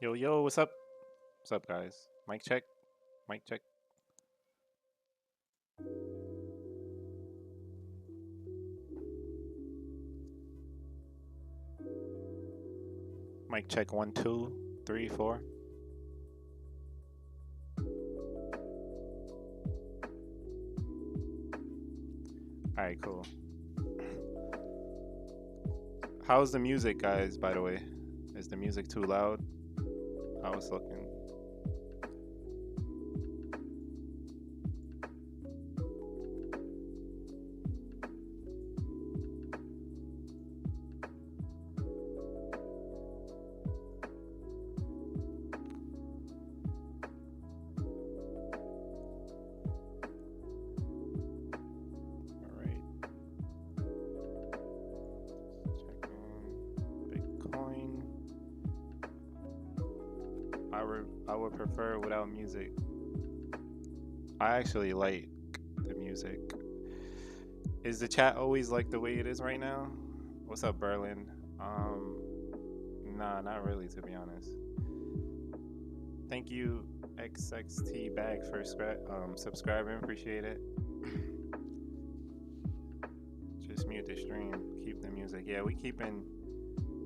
Yo, yo, what's up? What's up, guys? Mic check. Mic check. Mic check 1, 2, 3, 4. Alright, cool. How's the music, guys, by the way? Is the music too loud? I was looking. I would prefer without music. I actually like the music. Is the chat always like the way it is right now? What's up, Berlin? Nah, not really, to be honest. Thank you, XXT Bag, for subscribing. Appreciate it. Just mute the stream. Keep the music. Yeah, we keeping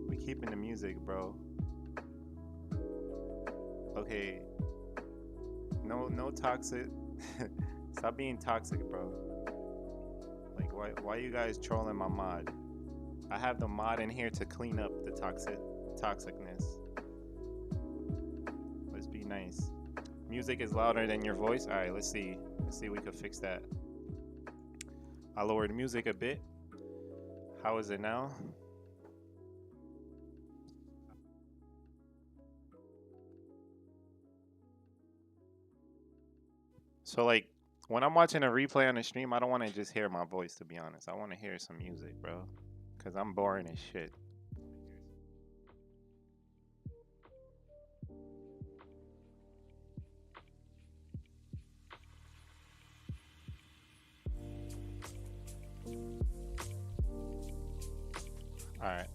the music, bro. Okay, no toxic. Stop being toxic, bro. Like, why you guys trolling my mod? I have the mod in here to clean up the toxicness. Let's be nice. Music is louder than your voice. All right, let's see if we could fix that. I lowered music a bit. How is it now? So, like, when I'm watching a replay on the stream, I don't want to just hear my voice, to be honest. I want to hear some music, bro. Because I'm boring as shit. Alright.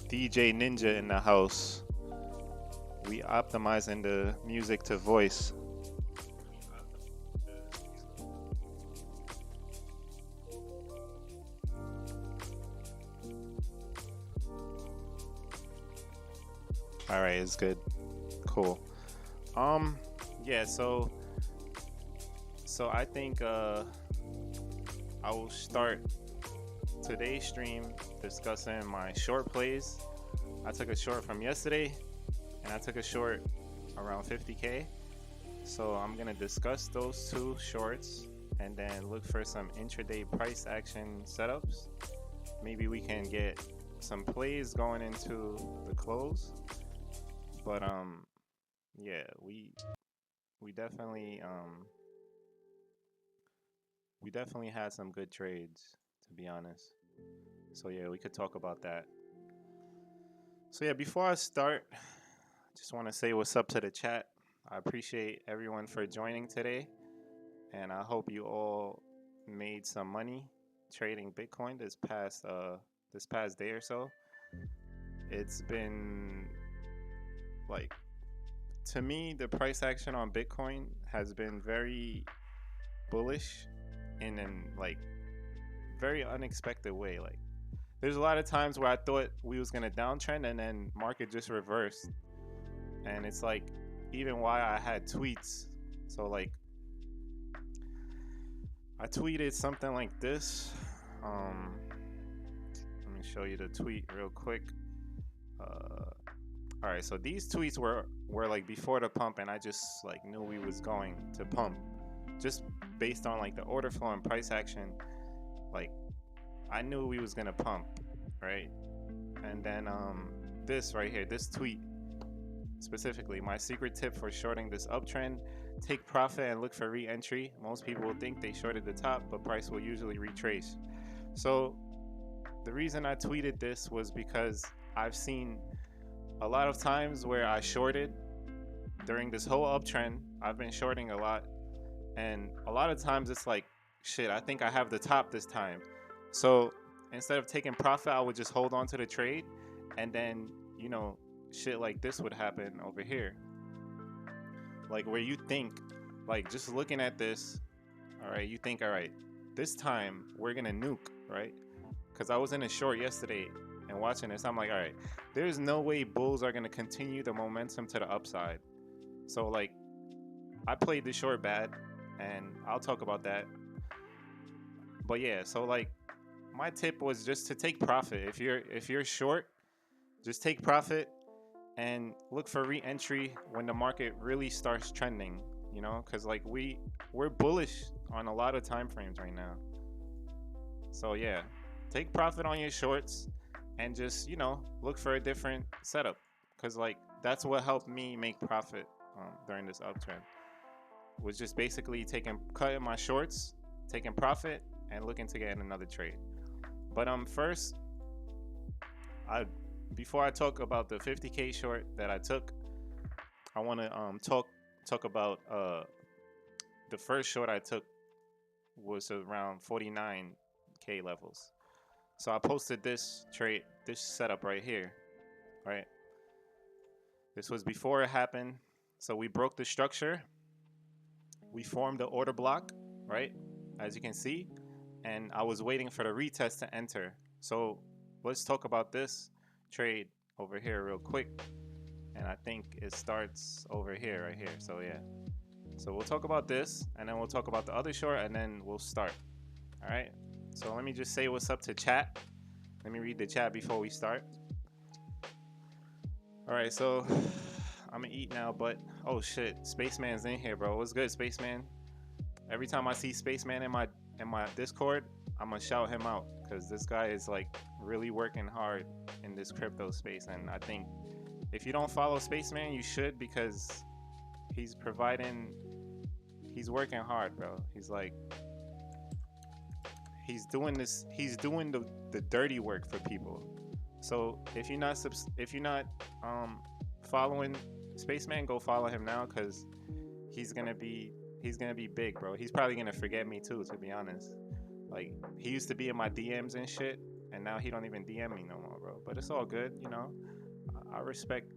DJ Ninja in the house. We optimizing the music to voice. All right, it's good. Cool. Yeah, so I think I will start today's stream discussing my short plays. I took a short from yesterday and I took a short around 50K. So I'm gonna discuss those two shorts and then look for some intraday price action setups. Maybe we can get some plays going into the close. But yeah, we definitely had some good trades, to be honest. So yeah, we could talk about that. So yeah, before I start, just want to say what's up to the chat. I appreciate everyone for joining today, and I hope you all made some money trading Bitcoin this past day or so. It's been like, to me, the price action on Bitcoin has been very bullish in an like very unexpected way. Like, there's a lot of times where I thought we was gonna downtrend and then market just reversed, and it's like, even why I had tweets. So like, I tweeted something like this. Let me show you the tweet real quick. All right, so these tweets were like before the pump, and I just like knew we was going to pump, just based on like the order flow and price action. Like, I knew we was gonna pump, right? And then this right here, this tweet specifically, my secret tip for shorting this uptrend: take profit and look for re-entry. Most people will think they shorted the top, but price will usually retrace. So the reason I tweeted this was because I've seen a lot of times where I shorted during this whole uptrend. I've been shorting a lot, and a lot of times it's like, shit, I think I have the top this time. So instead of taking profit, I would just hold on to the trade, and then, you know, shit like this would happen over here. Like, where you think, like, just looking at this, all right, you think, all right, this time we're gonna nuke, right? Because I was in a short yesterday and watching this, I'm like, all right, there's no way bulls are gonna continue the momentum to the upside. So like, I played the short bad, and I'll talk about that. But yeah, so like, my tip was just to take profit. If you're short, just take profit and look for re-entry when the market really starts trending, you know, because like we're bullish on a lot of time frames right now. So yeah, take profit on your shorts and just, you know, look for a different setup, because like, that's what helped me make profit during this uptrend, was just basically cutting my shorts, taking profit, and looking to get in another trade. But first, before I talk about the 50K short that I took, I want to talk about the first short I took was around 49K levels. So I posted this trade, this setup right here, right? This was before it happened. So we broke the structure. We formed the order block, right? As you can see, and I was waiting for the retest to enter. So let's talk about this trade over here real quick. And I think it starts over here, right here. So yeah, so we'll talk about this, and then we'll talk about the other short, and then we'll start. All right, so let me just say what's up to chat. Let me read the chat before we start. All right, so I'm gonna eat now, but oh shit, Spaceman's in here, bro. What's good, Spaceman? Every time I see Spaceman in my Discord, I'm gonna shout him out, because this guy is like really working hard in this crypto space. And I think if you don't follow Spaceman, you should, because he's working hard, bro. He's like, he's doing the dirty work for people. So if you're not following Spaceman, go follow him now, because he's gonna be big, bro. He's probably gonna forget me too, to be honest. Like, he used to be in my DMs and shit, and now he don't even DM me no more, bro. But it's all good, you know. I respect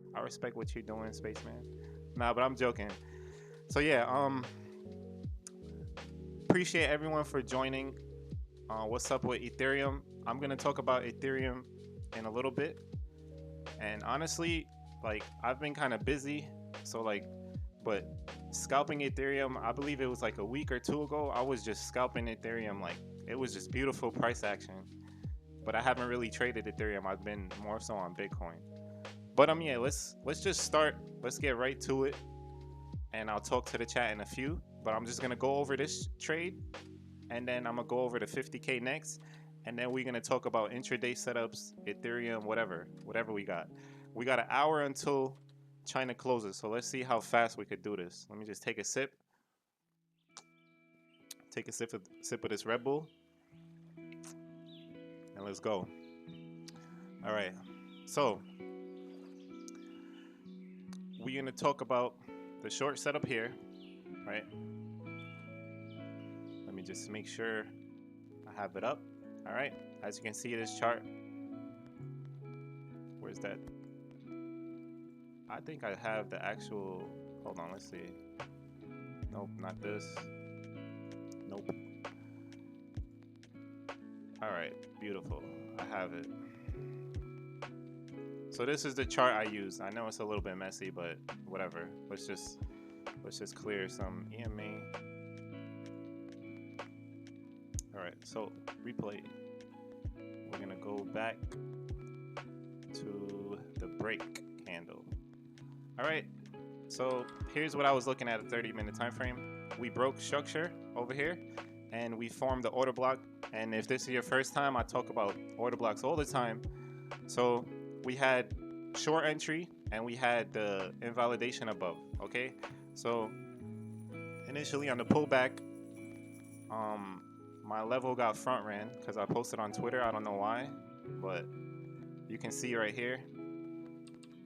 what you're doing, Spaceman. Nah, but I'm joking. So yeah, appreciate everyone for joining. What's up with Ethereum? I'm gonna talk about Ethereum in a little bit. And honestly, like, I've been kind of busy, so like, but scalping Ethereum, I believe it was like a week or two ago, I was just scalping Ethereum. Like, it was just beautiful price action. But I haven't really traded Ethereum. I've been more so on Bitcoin. But yeah, let's just start. Let's get right to it. and I'll talk to the chat in a few, but I'm just gonna go over this trade, and then I'm gonna go over the 50K next, and then we're gonna talk about intraday setups, Ethereum, whatever we got. We got an hour until China closes, so let's see how fast we could do this. Let me just take a sip. Take a sip of this Red Bull, and let's go. All right, so we're gonna talk about the short setup here, right? Let me just make sure I have it up. All right, as you can see this chart, where's that? I think I have the actual, hold on, let's see. Nope, not this. Nope. All right, beautiful, I have it. So this is the chart I use. I know it's a little bit messy, but whatever. Let's just clear some EMA. All right, so replay. We're gonna go back to the break candle. All right, so here's what I was looking at a 30-minute time frame. We broke structure over here, and we formed the order block. And if this is your first time, I talk about order blocks all the time. So we had short entry and we had the invalidation above. Okay, so initially on the pullback, my level got front ran because I posted on Twitter. I don't know why, but you can see right here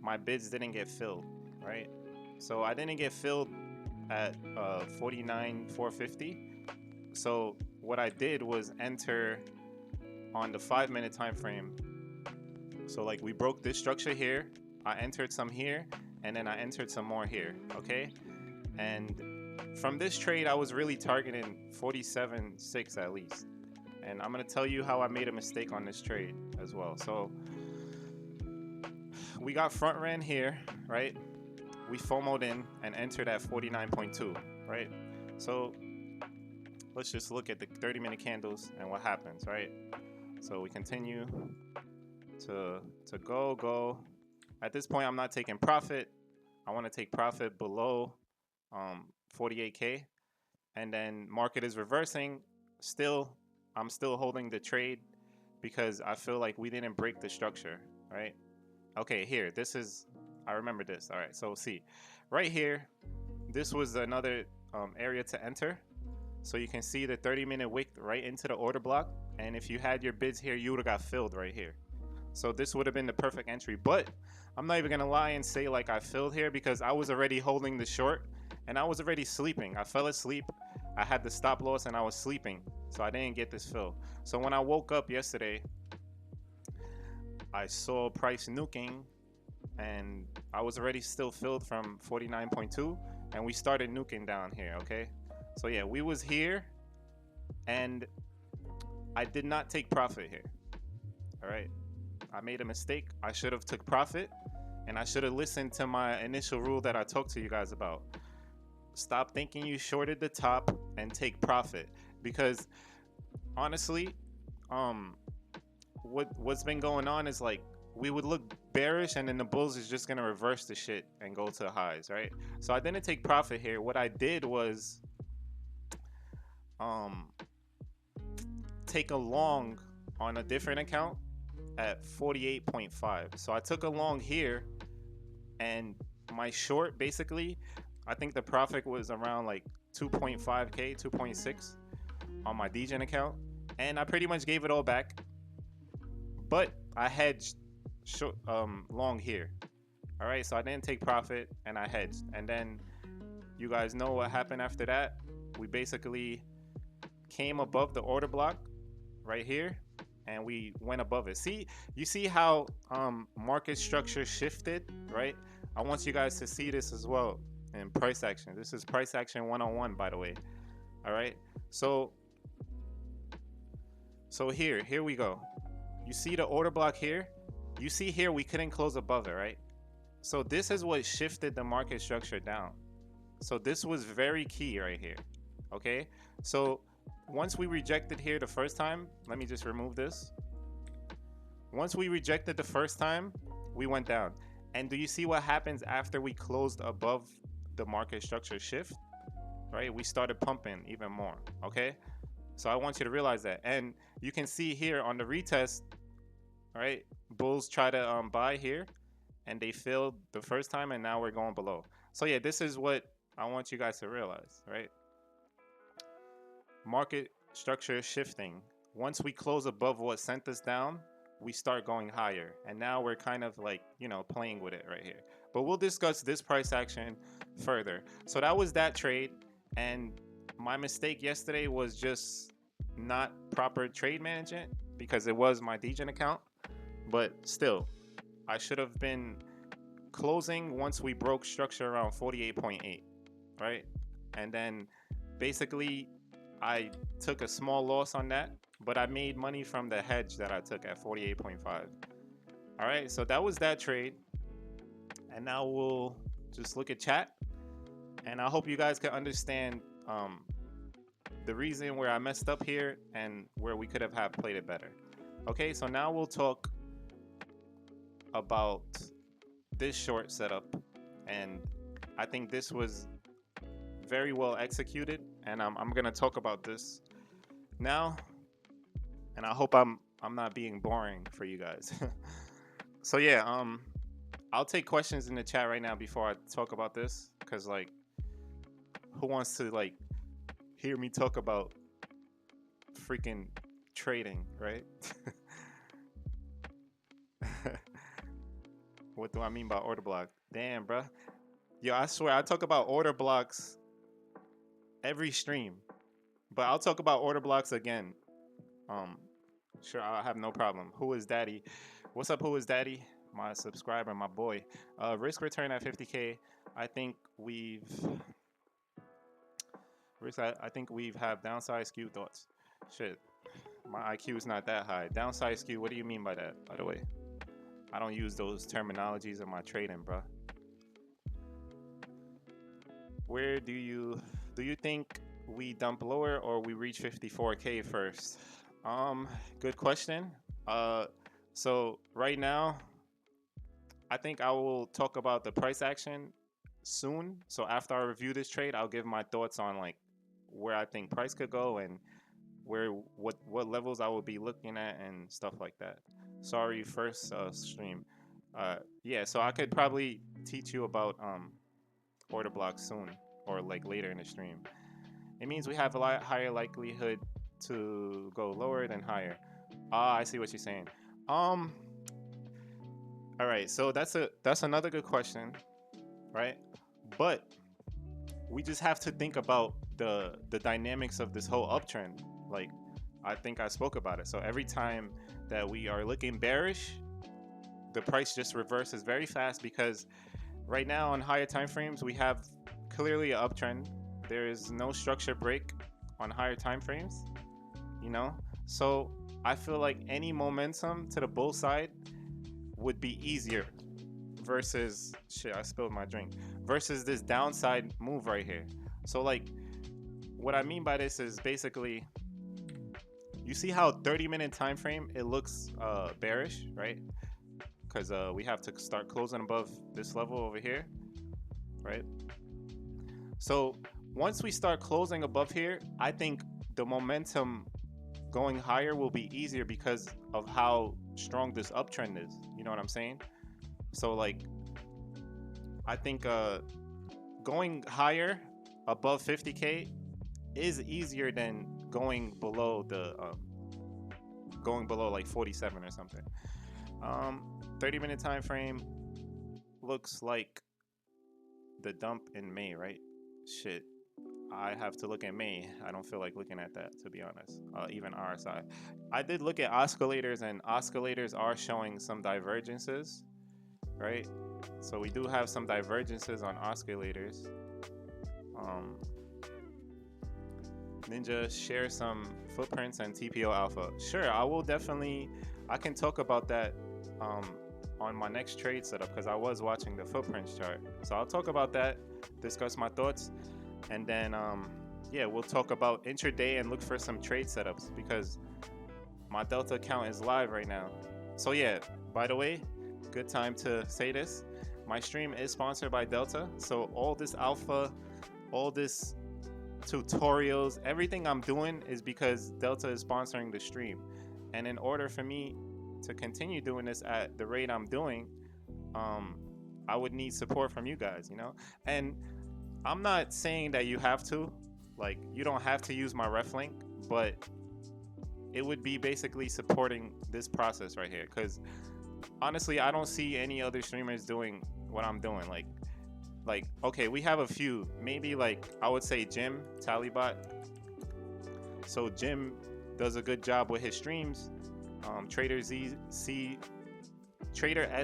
my bids didn't get filled, right? So I didn't get filled at 49,450. So what I did was enter on the 5-minute time frame. So like we broke this structure here, I entered some here, and then I entered some more here, okay? And from this trade, I was really targeting 47.6 at least. And I'm gonna tell you how I made a mistake on this trade as well. So we got front ran here, right? We FOMO'd in and entered at 49.2, right? So let's just look at the 30-minute candles and what happens, right? So we continue to go. At this point, I'm not taking profit. I want to take profit below 48K, and then market is reversing. I'm still holding the trade because I feel like we didn't break the structure, right? Okay, here, I remember this. All right, so see, right here, this was another area to enter. So you can see the 30-minute wick right into the order block, and if you had your bids here, you would have got filled right here. So this would have been the perfect entry, but I'm not even gonna lie and say like I filled here because I was already holding the short and I was already sleeping. I fell asleep. I had the stop loss and I was sleeping, so I didn't get this fill. So when I woke up yesterday, I saw price nuking, and I was already still filled from 49.2, and we started nuking down here. Okay, so yeah, we was here, and I did not take profit here. All right, I made a mistake. I should have took profit, and I should have listened to my initial rule that I talked to you guys about. Stop thinking you shorted the top and take profit, because honestly, what's been going on is like we would look bearish and then the bulls is just gonna reverse the shit and go to the highs, right? So I didn't take profit here. What I did was take a long on a different account at 48.5. So I took a long here, and my short basically, I think the profit was around like 2.5K, 2.6 on my DGen account, and I pretty much gave it all back. But I hedged short, long here. All right, so I didn't take profit and I hedged. And then you guys know what happened after that. We basically came above the order block right here, and we went above it. See, you see how market structure shifted, right? I want you guys to see this as well in price action. This is price action 101, by the way. All right, so here we go. You see the order block here. You see here we couldn't close above it, right? So this is what shifted the market structure down. So this was very key right here. Okay, so once we rejected here the first time, let me just remove this. Once we rejected the first time, we went down. And do you see what happens after we closed above the market structure shift, right, we started pumping even more. Okay, so I want you to realize that. And you can see here on the retest, right, bulls try to buy here, and they failed the first time, and now we're going below. So yeah, this is what I want you guys to realize, right? Market structure is shifting. Once we close above what sent us down, we start going higher, and now we're kind of like, you know, playing with it right here. But we'll discuss this price action further. So that was that trade, and my mistake yesterday was just not proper trade management because it was my Degen account. But still, I should have been closing once we broke structure around 48.8, right? And then basically I took a small loss on that, but I made money from the hedge that I took at 48.5. All right, so that was that trade. And now we'll just look at chat, and I hope you guys can understand the reason where I messed up here and where we could have played it better. Okay, so now we'll talk about this short setup, and I think this was very well executed, and I'm gonna talk about this now, and I hope I'm not being boring for you guys. So yeah, I'll take questions in the chat right now before I talk about this, because like, who wants to like hear me talk about freaking trading, right? What do I mean by order block? Damn, bruh. Yo, I swear I talk about order blocks every stream, but I'll talk about order blocks again. Sure, I have no problem. Who is Daddy? What's up? Who is Daddy? My subscriber, my boy. Risk return at 50K. I think we've have downside skew thoughts. Shit, my IQ is not that high. Downside skew. What do you mean by that? By the way, I don't use those terminologies in my trading, bro. Where do you think we dump lower or we reach 54K first? Good question. So right now, I think I will talk about the price action soon. So after I review this trade, I'll give my thoughts on like where I think price could go and what levels I will be looking at and stuff like that. Sorry, first stream. Yeah, so I could probably teach you about order blocks soon, or like later in the stream. It means we have a lot higher likelihood to go lower than higher. I see what you're saying. All right, so that's another good question, right? But we just have to think about the dynamics of this whole uptrend. Like, I think I spoke about it. So every time that we are looking bearish, the price just reverses very fast, because right now on higher time frames we have clearly an uptrend. There is no structure break on higher time frames, you know. So I feel like any momentum to the bull side would be easier versus shit, I spilled my drink, versus this downside move right here. So like, what I mean by this is basically, you see how 30-minute time frame it looks bearish, right? Because we have to start closing above this level over here, right? So once we start closing above here, I think the momentum going higher will be easier because of how strong this uptrend is. You know what I'm saying? So like, I think going higher above 50K is easier than going below the going below like 47 or something. 30-minute time frame looks like the dump in May, right? Shit, I have to look at May. I don't feel like looking at that, to be honest. Even RSI. I did look at oscillators, and oscillators are showing some divergences, right? So we do have some divergences on oscillators. Ninja, share some footprints and TPO alpha. Sure, I will definitely. I can talk about that on my next trade setup, because I was watching the footprints chart. So I'll talk about that, discuss my thoughts, and then yeah, we'll talk about intraday and look for some trade setups, because my Delta account is live right now. So yeah, by the way, good time to say this. my stream is sponsored by Delta. So all this alpha, all this tutorials, everything I'm doing is because Delta is sponsoring the stream. And in order for me to continue doing this at the rate I'm doing, I would need support from you guys, you know? And I'm not saying that you have to, like, you don't have to use my ref link, but it would be basically supporting this process right here. Because honestly, I don't see any other streamers doing what I'm doing. Like, okay, we have a few, maybe like, I would say Jim, Talibot. So Jim does a good job with his streams. Trader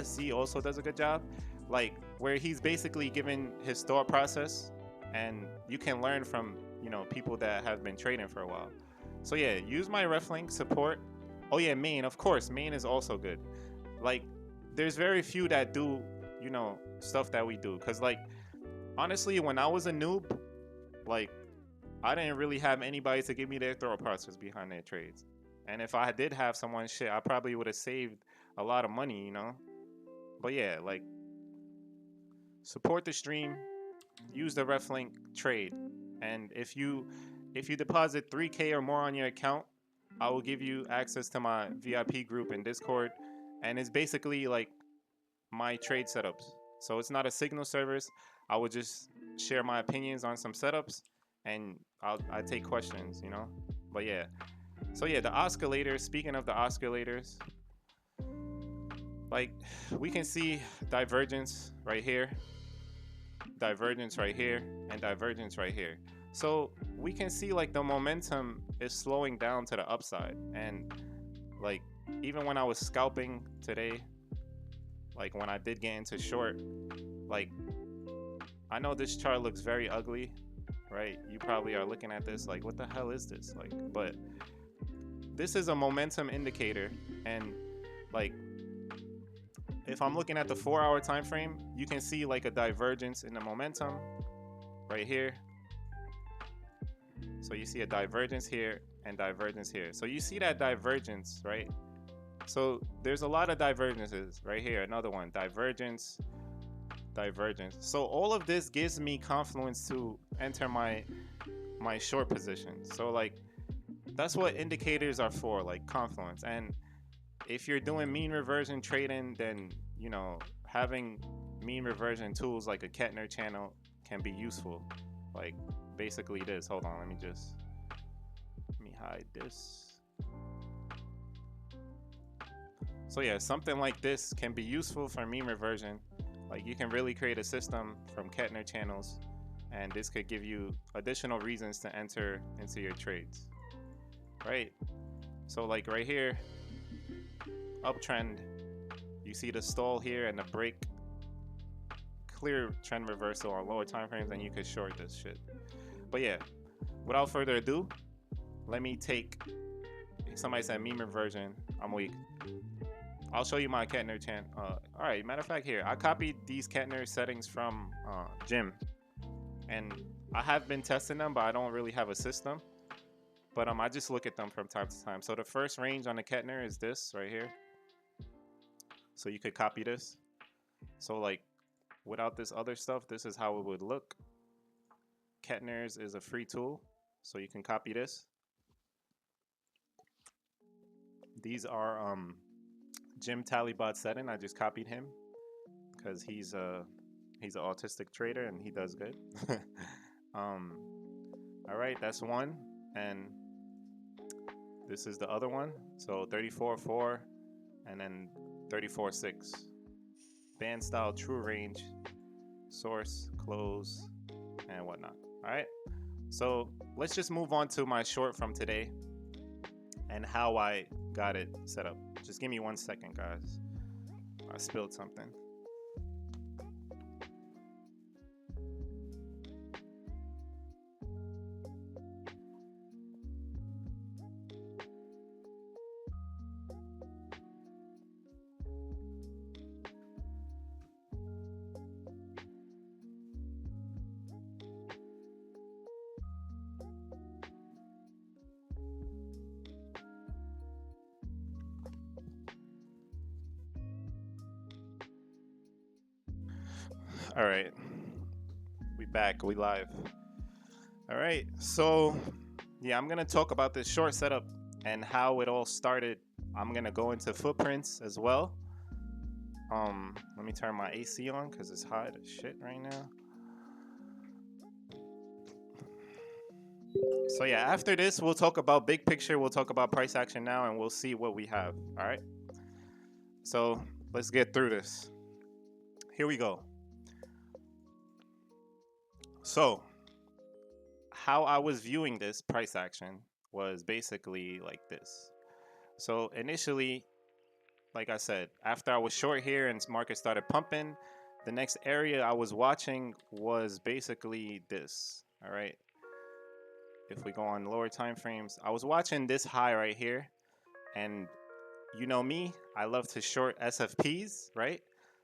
SZ also does a good job, like where he's basically given his thought process, and you can learn from, you know, people that have been trading for a while. So yeah, use my ref link, support. Oh yeah, main, of course, main is also good. Like, there's very few that do, you know, stuff that we do. Cause like, honestly, when I was a noob, like, I didn't really have anybody to give me their thought process behind their trades. And if I did have someone, shit, I probably would have saved a lot of money, you know? But yeah, like, support the stream, use the ref link, trade. And if you deposit 3K or more on your account, I will give you access to my VIP group in Discord. And it's basically like my trade setups. So it's not a signal service. I would just share my opinions on some setups, and I take questions, you know? But yeah. So yeah, the oscillators, speaking of the oscillators, like, we can see divergence right here, divergence right here, and divergence right here. So we can see like the momentum is slowing down to the upside. And like, even when I was scalping today, like when I did get into short, like, I know this chart looks very ugly, right? You probably are looking at this like, what the hell is this? Like, but this is a momentum indicator. And like, if I'm looking at the 4-hour time frame, you can see like a divergence in the momentum right here. So you see a divergence here and divergence here. So you see that divergence, right? So there's a lot of divergences right here. Another one, divergence, divergence. So all of this gives me confluence to enter my short position. So like, that's what indicators are for, like confluence. And if you're doing mean reversion trading, then, you know, having mean reversion tools like a Kettner channel can be useful. Like basically this, hold on, let me hide this. So yeah, something like this can be useful for mean reversion. Like, you can really create a system from Kettner channels, and this could give you additional reasons to enter into your trades, right? So like right here, uptrend, you see the stall here and the break, clear trend reversal on lower time frames, and you could short this shit. But yeah, without further ado, let me take, somebody said meme reversion, I'm weak. I'll show you my Kettner channel. All right, matter of fact, here, I copied these Kettner settings from Jim, and I have been testing them, but I don't really have a system. But I just look at them from time to time. So the first range on the Kettner is this right here. So you could copy this. So like, without this other stuff, this is how it would look. Kettner's is a free tool, so you can copy this. These are Jim Talibot setting. I just copied him because he's an autistic trader and he does good. All right, that's one, and this is the other one. So 34.4 and then 34.6. Band style, true range, source, close, and whatnot. All right, so let's just move on to my short from today and how I got it set up. Just give me 1 second, guys. I spilled something. All right, we back, we live. All right, so yeah, I'm gonna talk about this short setup and how it all started. I'm gonna go into footprints as well. Let me turn my AC on because it's hot as shit right now. So yeah, after this, we'll talk about big picture. We'll talk about price action now, and we'll see what we have. All right. So let's get through this. Here we go. So how I was viewing this price action was basically like this. So initially, like I said, after I was short here and market started pumping, the next area I was watching was basically this. All right. If we go on lower time frames, I was watching this high right here, and you know me, I love to short SFPs, right?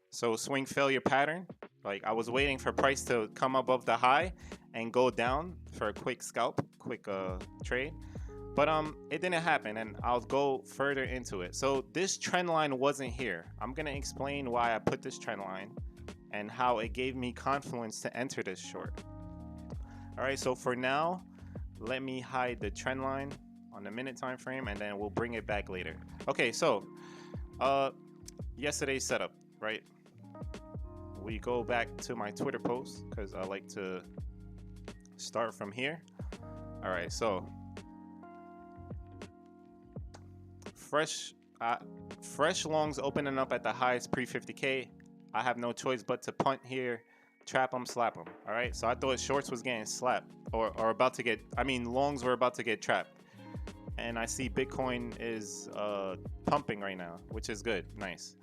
So swing failure pattern. Like I was waiting for price to come above the high and go down for a quick scalp, quick trade. But it didn't happen, and I'll go further into it. So this trend line wasn't here. I'm gonna explain why I put this trend line and how it gave me confluence to enter this short. All right, so for now, let me hide the trend line on the minute time frame, and then we'll bring it back later. Okay, so yesterday's setup, right? We go back to my Twitter post because I like to start from here. All right, so fresh longs opening up at the highest pre 50K. I have no choice but to punt here, trap them, slap them. All right, so I thought shorts was getting slapped or about to get, longs were about to get trapped. And I see Bitcoin is pumping right now, which is good. Nice.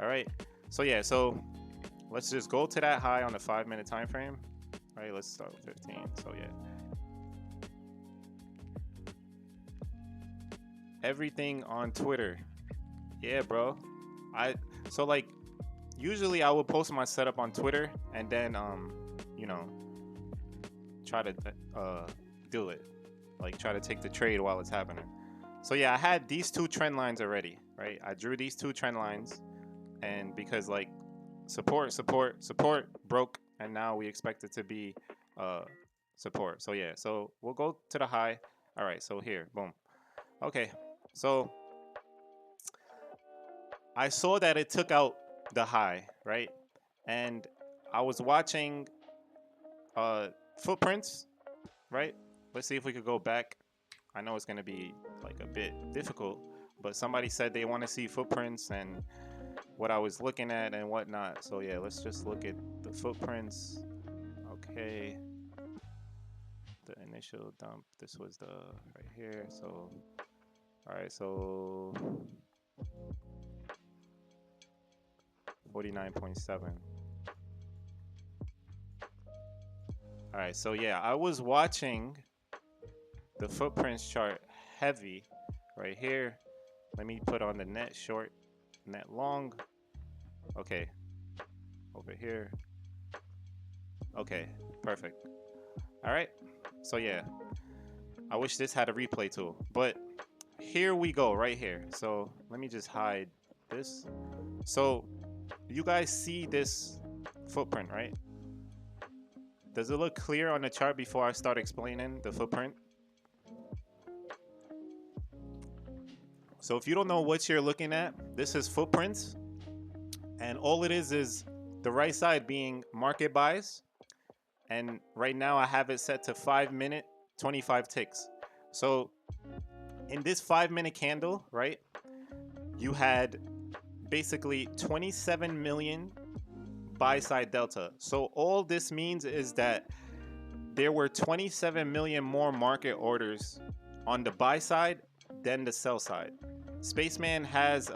All right. So yeah, so let's just go to that high on the 5-minute time frame. All right, let's start with 15. So yeah. Everything on Twitter. Yeah, bro. So like usually I would post my setup on Twitter and then try to do it. Like try to take the trade while it's happening. So yeah, I had these two trend lines already, right? I drew these two trend lines, and because like support broke, and now we expect it to be support. So yeah, so we'll go to the high. All right, so here, boom. Okay, so I saw that it took out the high, right? And I was watching footprints, right? Let's see if we could go back. I know it's going to be like a bit difficult, but somebody said they want to see footprints and what I was looking at and whatnot. So yeah, let's just look at the footprints. Okay. The initial dump. This was the right here. So, all right. So 49.7. All right. So yeah, I was watching the footprints chart heavy right here. Let me put on the net short, net long. Okay, over here. Okay, perfect. All right, so yeah, I wish this had a replay tool, but here we go right here. So let me just hide this. So you guys see this footprint, right? Does it look clear on the chart before I start explaining the footprint? So if you don't know what you're looking at, this is footprints. And all it is the right side being market buys. And right now I have it set to 5-minute, 25 ticks. So in this 5-minute candle, right, you had basically 27 million buy side delta. So all this means is that there were 27 million more market orders on the buy side than the sell side. Spaceman has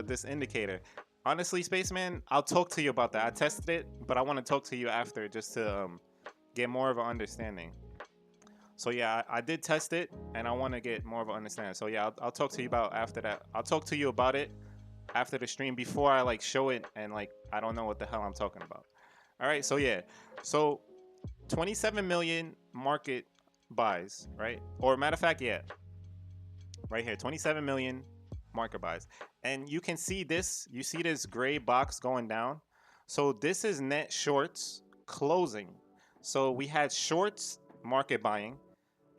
this indicator. Honestly, Spaceman, I'll talk to you about that. I tested it, but I want to talk to you after just to get more of an understanding. So yeah, I did test it, and I want to get more of an understanding. So yeah, I'll talk to you about after that. I'll talk to you about it after the stream before I like show it, and like I don't know what the hell I'm talking about. All right, so yeah, so 27 million market buys, right? Or matter of fact, yeah, right here, 27 million market buys. And you can see this, you see this gray box going down. So this is net shorts closing. So we had shorts market buying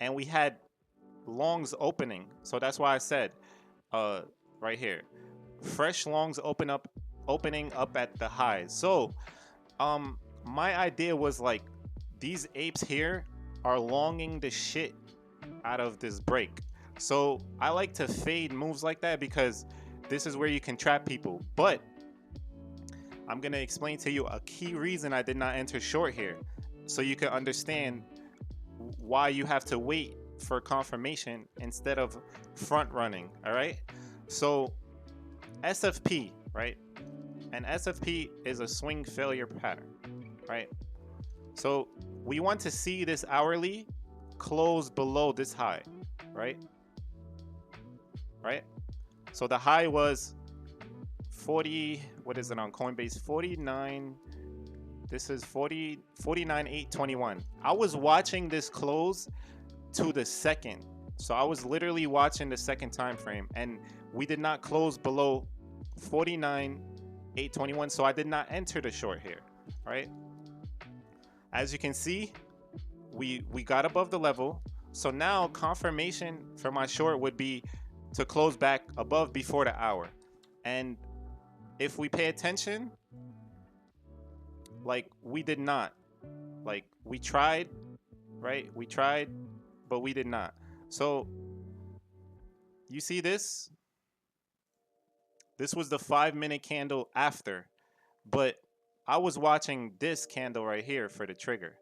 and we had longs opening. So that's why I said right here, fresh longs opening up at the highs. So my idea was like, these apes here are longing the shit out of this break. So I like to fade moves like that because this is where you can trap people. But I'm gonna explain to you a key reason I did not enter short here, so you can understand why you have to wait for confirmation instead of front running. All right. So SFP, right? And SFP is a swing failure pattern, right? So we want to see this hourly close below this high, right? Right? So the high was 40, what is it on Coinbase? 49, this is 49,821. I was watching this close to the second. So I was literally watching the second time frame and we did not close below 49,821. So I did not enter the short here, right? As you can see, we got above the level. So now confirmation for my short would be to close back above before the hour. And if we pay attention, like we did not. Like we tried, right? We tried, but we did not. So you see this? This was the 5-minute candle after, but I was watching this candle right here for the trigger.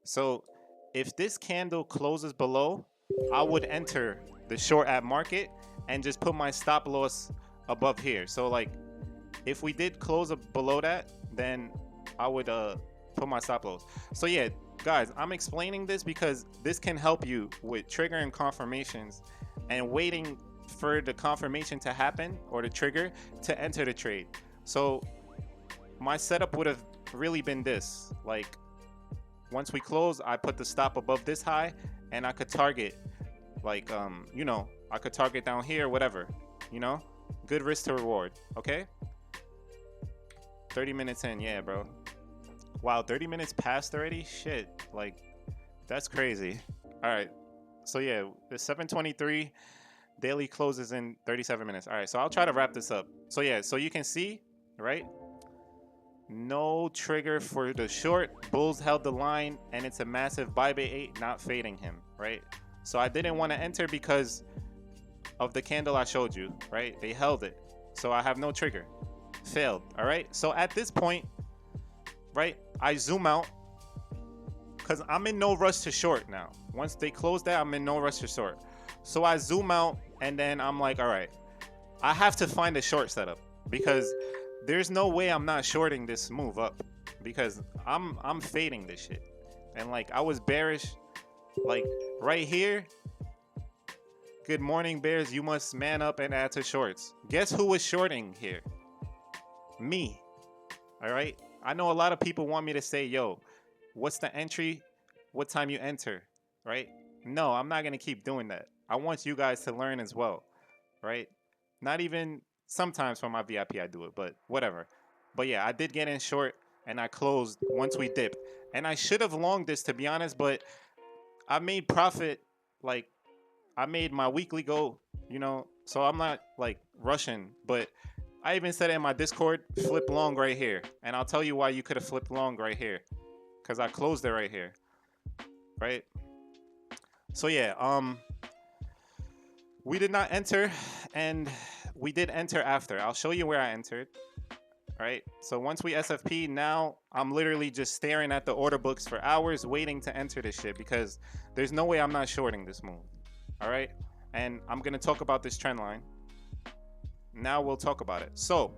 So if this candle closes below, I would enter the short at market and just put my stop loss above here. So like if we did close below that, then I would put my stop loss. So yeah, guys, I'm explaining this because this can help you with triggering confirmations and waiting for the confirmation to happen or the trigger to enter the trade. So my setup would have really been this, like once we close, I put the stop above this high and I could target like you know, I could target down here, whatever, you know, good risk to reward. Okay, 30 minutes in. Yeah, bro. Wow, 30 minutes passed already. Shit, like that's crazy. All right, so yeah, the 7:23 daily closes in 37 minutes. All right, so I'll try to wrap this up. So yeah, so you can see, right, no trigger for the short. Bulls held the line and it's a massive buy bait 8, not fading him, right? So I didn't want to enter because of the candle I showed you, right? They held it, so I have no trigger. Failed. All right, so at this point, right, I zoom out because I'm in no rush to short now. Once they close that, I'm in no rush to short. So I zoom out and then I'm like, all right, I have to find a short setup because there's no way I'm not shorting this move up because I'm fading this shit. And like I was bearish like right here. Good morning, bears. You must man up and add to shorts. Guess who was shorting here? Me. All right. I know a lot of people want me to say, yo, what's the entry? What time you enter? Right? No, I'm not going to keep doing that. I want you guys to learn as well. Right? Not even sometimes for my VIP I do it, but whatever. But yeah, I did get in short and I closed once we dipped. And I should have longed this, to be honest, but I made profit. Like I made my weekly goal, you know, so I'm not like rushing, but I even said it in my Discord, flip long right here. And I'll tell you why you could have flipped long right here. Because I closed it right here. Right? So yeah, we did not enter and we did enter after. I'll show you where I entered. Right? So once we SFP, now I'm literally just staring at the order books for hours waiting to enter this shit because there's no way I'm not shorting this move. All right? And I'm going to talk about this trend line. Now we'll talk about it. So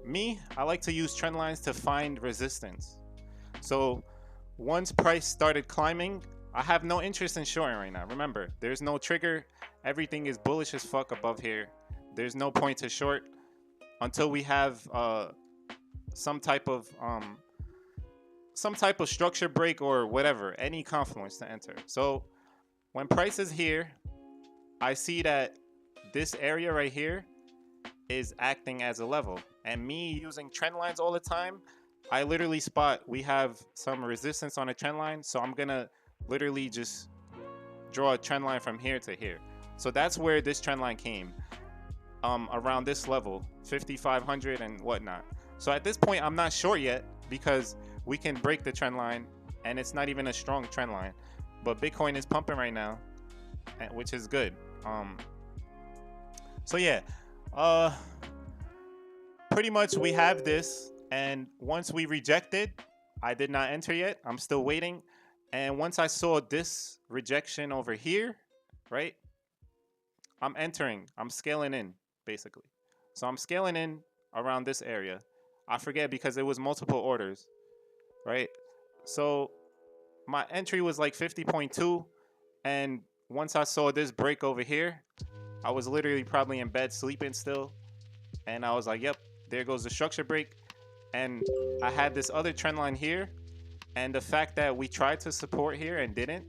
me, I like to use trend lines to find resistance. So once price started climbing, I have no interest in shorting right now. Remember, there's no trigger. Everything is bullish as fuck above here. There's no point to short until we have some type of structure break or whatever, any confluence to enter. So when price is here, I see that this area right here is acting as a level. And me using trend lines all the time, I literally spot we have some resistance on a trend line, so I'm gonna literally just draw a trend line from here to here. So that's where this trend line came, around this level, 5,500 and whatnot. So at this point, I'm not sure yet because we can break the trend line, and it's not even a strong trend line. But Bitcoin is pumping right now, which is good. So yeah, pretty much we have this, and once we reject it, I did not enter yet. I'm still waiting. And once I saw this rejection over here, right, I'm entering. I'm scaling in, basically. So I'm scaling in around this area. I forget because it was multiple orders, right? So my entry was like 50.2, and once I saw this break over here, I was literally probably in bed sleeping still, and I was like, yep, there goes the structure break. And I had this other trend line here, and the fact that we tried to support here and didn't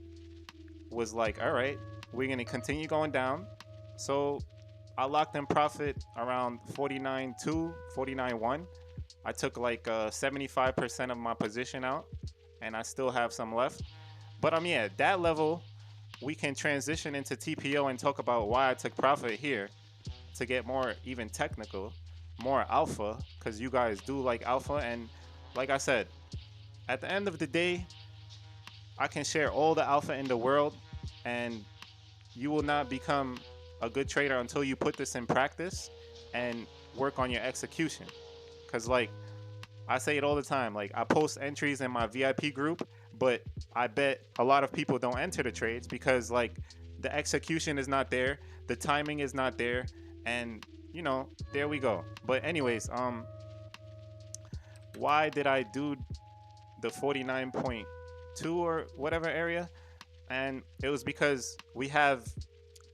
was like, all right, we're gonna continue going down. So I locked in profit around 49.2, 49.1. I took like 75% of my position out, and I still have some left. But yeah, that level, we can transition into TPO and talk about why I took profit here to get more even technical, more alpha, because you guys do like alpha. And like I said, at the end of the day, I can share all the alpha in the world, and you will not become a good trader until you put this in practice and work on your execution. Because like I say it all the time, like I post entries in my VIP group, but I bet a lot of people don't enter the trades because like the execution is not there, the timing is not there, and you know, there we go. But anyways, why did I do the 49.2 or whatever area? And it was because we have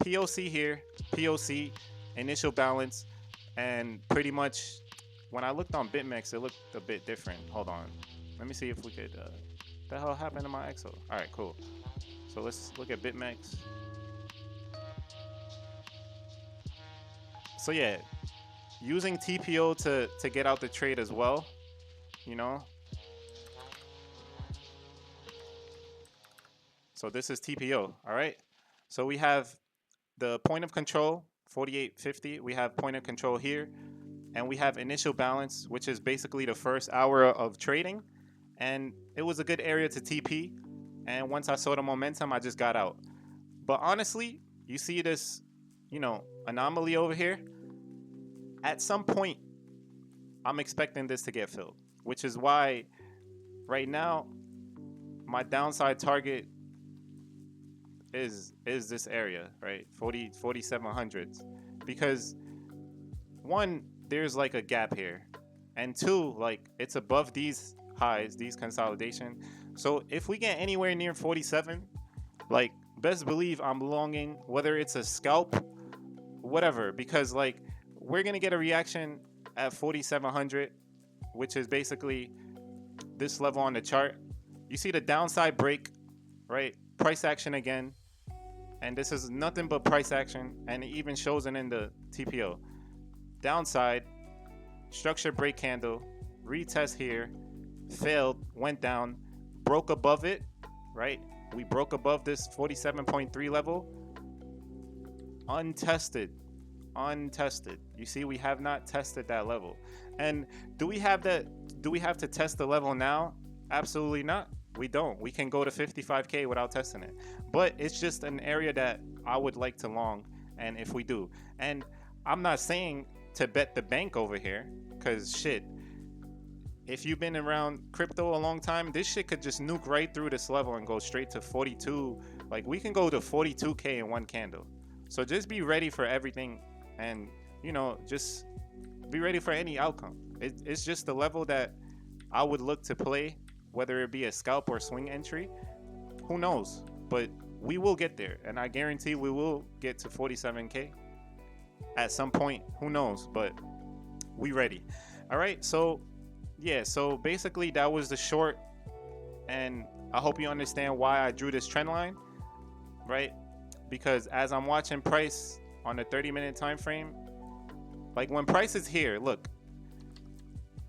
POC here, POC, initial balance, and pretty much when I looked on BitMEX, it looked a bit different. Hold on. Let me see if we could, the hell happened to my Exo? All right, cool. So let's look at BitMEX. So yeah, using TPO to get out the trade as well, you know. So this is TPO, all right? So we have the point of control, 48.50. We have point of control here. And we have initial balance, which is basically the first hour of trading. And it was a good area to TP. And once I saw the momentum, I just got out. But honestly, you see this, you know, anomaly over here. At some point, I'm expecting this to get filled, which is why right now, my downside target is this area, right? 4700s. Because one, there's like a gap here, and two, like it's above these highs, these consolidation. So if we get anywhere near 47, like best believe I'm longing, whether it's a scalp, whatever, because like we're gonna get a reaction at 4700, which is basically this level on the chart. You see the downside break, right? Price action again, and this is nothing but price action, and it even shows it in the TPO. Downside, structure break candle, retest here, failed, went down, broke above it, right? We broke above this 47.3 level, untested. You see, we have not tested that level. And do we have to test the level now? Absolutely not. We don't. We can go to 55K without testing it. But it's just an area that I would like to long, and if we do. And I'm not saying to bet the bank over here, because shit, if you've been around crypto a long time, this shit could just nuke right through this level and go straight to 42. Like we can go to 42K in one candle. So just be ready for everything, and you know, just be ready for any outcome. It's just the level that I would look to play, whether it be a scalp or swing entry. Who knows? But we will get there, and I guarantee we will get to 47K at some point. Who knows? But we ready. All right, so yeah, so basically that was the short, and I hope you understand why I drew this trend line, right? Because as I'm watching price on the 30-minute time frame, like when price is here, look,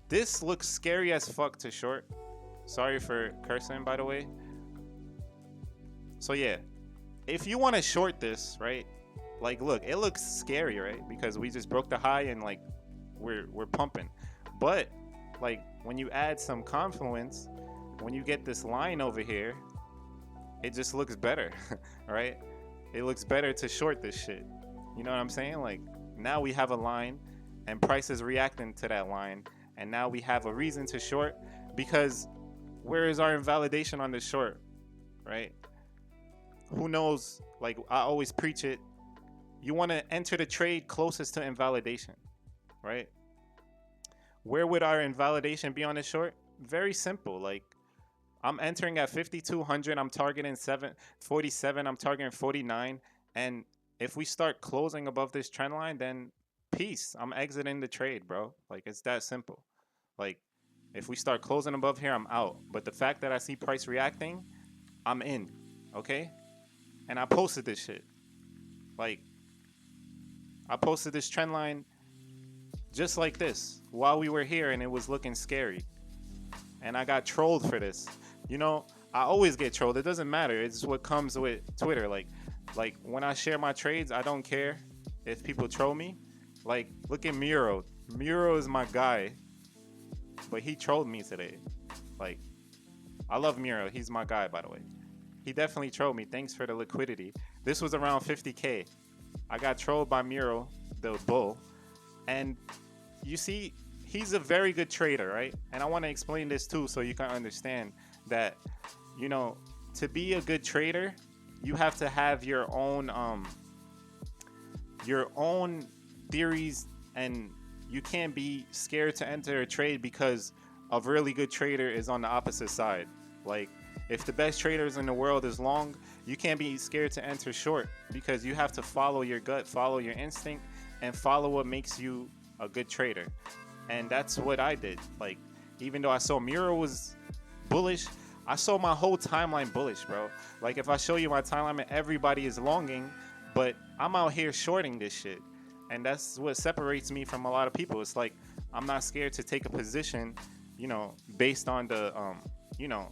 this looks scary as fuck to short. Sorry for cursing, by the way. So yeah, if you want to short this, right, like look, it looks scary, right, because we just broke the high and like we're pumping. But like when you add some confluence, when you get this line over here, it just looks better. Right? It looks better to short this shit. You know what I'm saying? Like now we have a line and price is reacting to that line, and now we have a reason to short, because where is our invalidation on this short, right? Who knows? Like I always preach it, you want to enter the trade closest to invalidation, right? Where would our invalidation be on this short? Very simple. Like I'm entering at 5,200. I'm targeting 47. I'm targeting 49. And if we start closing above this trend line, then peace. I'm exiting the trade, bro. Like it's that simple. Like if we start closing above here, I'm out. But the fact that I see price reacting, I'm in. Okay? And I posted this shit. Like I posted this trend line just like this while we were here, and it was looking scary. And I got trolled for this. You know, I always get trolled. It doesn't matter. It's what comes with Twitter. Like when I share my trades, I don't care if people troll me. Like, look at Muro. Muro is my guy, but he trolled me today. Like, I love Muro. He's my guy, by the way. He definitely trolled me. Thanks for the liquidity. This was around 50K. I got trolled by Muro, the bull. And you see, he's a very good trader, right? And I want to explain this too so you can understand that, you know, to be a good trader, you have to have your own theories, and you can't be scared to enter a trade because a really good trader is on the opposite side. Like if the best traders in the world is long, you can't be scared to enter short, because you have to follow your gut, follow your instinct, and follow what makes you a good trader. And that's what I did. Like even though I saw Muro was bullish, I saw my whole timeline bullish, bro. Like if I show you my timeline, everybody is longing, but I'm out here shorting this shit. And that's what separates me from a lot of people. It's like I'm not scared to take a position, you know, based on the you know,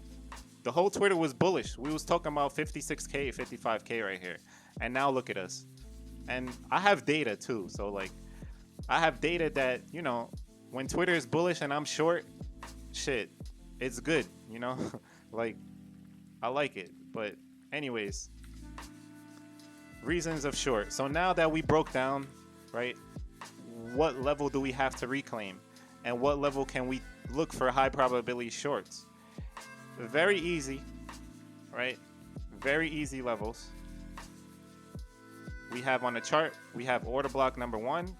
the whole Twitter was bullish. We was talking about 56K, 55K right here. And now look at us. And I have data too. So like I have data that, you know, when Twitter is bullish and I'm short, shit, it's good, you know? Like I like it. But anyways, reasons of short. So now that we broke down, right, what level do we have to reclaim? And what level can we look for high probability shorts? Very easy, right? Very easy levels. We have on the chart, we have order block number 1.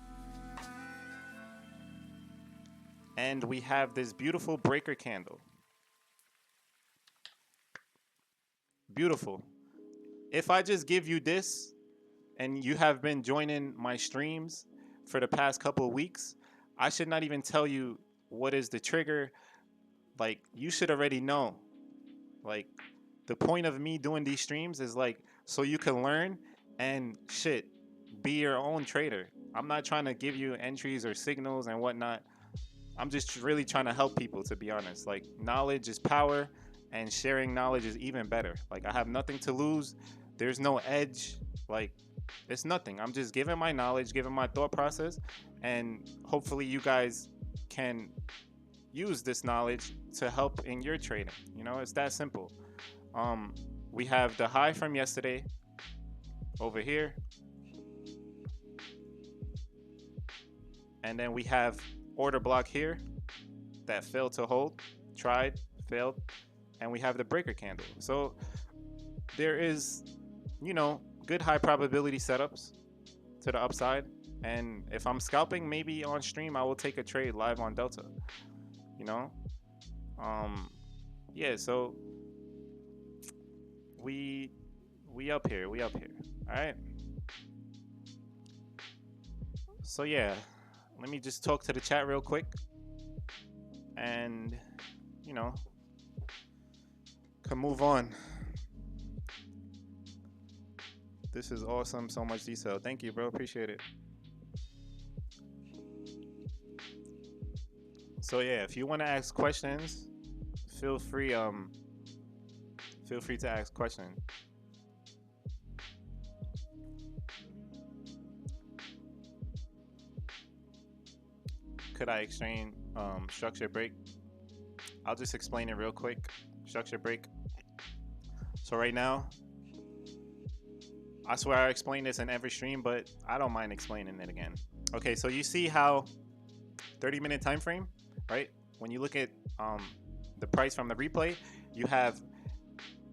And we have this beautiful breaker candle. Beautiful. If I just give you this, and you have been joining my streams for the past couple of weeks, I should not even tell you what is the trigger. Like, you should already know. Like, the point of me doing these streams is like so you can learn and shit, be your own trader. I'm not trying to give you entries or signals and whatnot. I'm just really trying to help people, to be honest. Like, knowledge is power, and sharing knowledge is even better. Like, I have nothing to lose. There's no edge. Like, it's nothing. I'm just giving my knowledge, giving my thought process, and hopefully you guys can use this knowledge to help in your trading. You know, it's that simple. We have the high from yesterday over here, and then we have order block here that failed to hold, tried, failed, and we have the breaker candle. So there is, you know, good high probability setups to the upside. And if I'm scalping, maybe on stream, I will take a trade live on Delta, you know? Yeah, so we up here, all right? So yeah, let me just talk to the chat real quick, and, you know, can move on. This is awesome. So much detail. Thank you, bro. Appreciate it. So yeah, if you want to ask questions, feel free to ask questions. Could I explain structure break? I'll just explain it real quick. Structure break. So right now, I swear I explain this in every stream, but I don't mind explaining it again. Okay, so you see how 30-minute time frame, right? When you look at the price from the replay, you have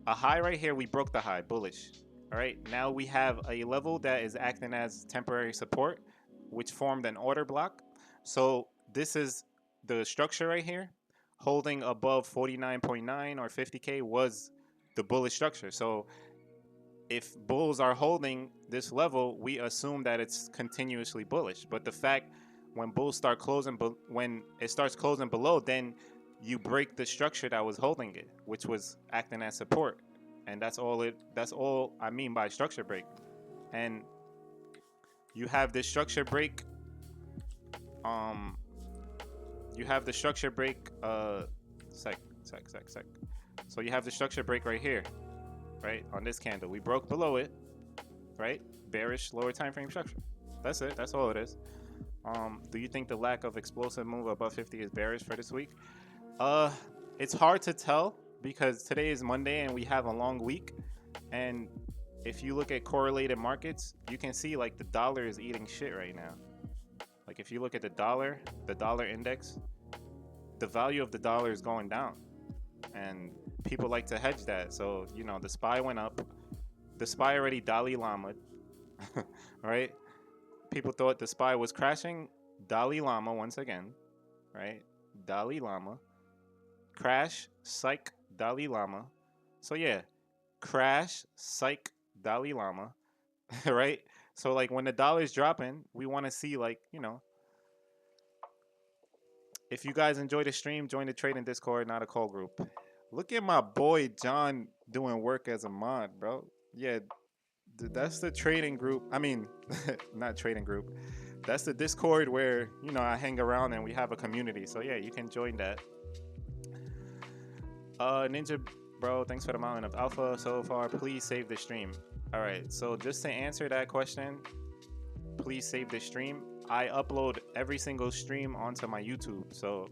a high right here. We broke the high, bullish. All right, now we have a level that is acting as temporary support, which formed an order block. So this is the structure right here, holding above 49.9 or 50K was the bullish structure. So if bulls are holding this level, we assume that it's continuously bullish. But the fact when bulls start closing, when it starts closing below, then you break the structure that was holding it, which was acting as support. And that's all I mean by structure break. And you have this structure break. You have the structure break. Sec. So you have the structure break right here, right on this candle. We broke below it, right? Bearish lower time frame structure. That's it. That's all it is. Do you think the lack of explosive move above 50 is bearish for this week? It's hard to tell because today is Monday and we have a long week. And if you look at correlated markets, you can see like the dollar is eating shit right now. Like if you look at the dollar index, the value of the dollar is going down. And people like to hedge that. So, you know, the SPY went up. The SPY already Dalai Lama, right? People thought the SPY was crashing. Dalai Lama once again, right? Dalai Lama. Crash, psych, Dalai Lama. So yeah, crash, psych, Dalai Lama, right? So like when the dollar's dropping, we want to see like, you know, if you guys enjoy the stream, join the trading Discord, not a call group. Look at my boy John doing work as a mod, bro. Yeah, that's the trading group. I mean, not trading group. That's the Discord where, you know, I hang around and we have a community. So yeah, you can join that. Ninja, bro, thanks for the mountain of alpha so far. Please save the stream. All right, so just to answer that question, please save the stream. I upload every single stream onto my YouTube. So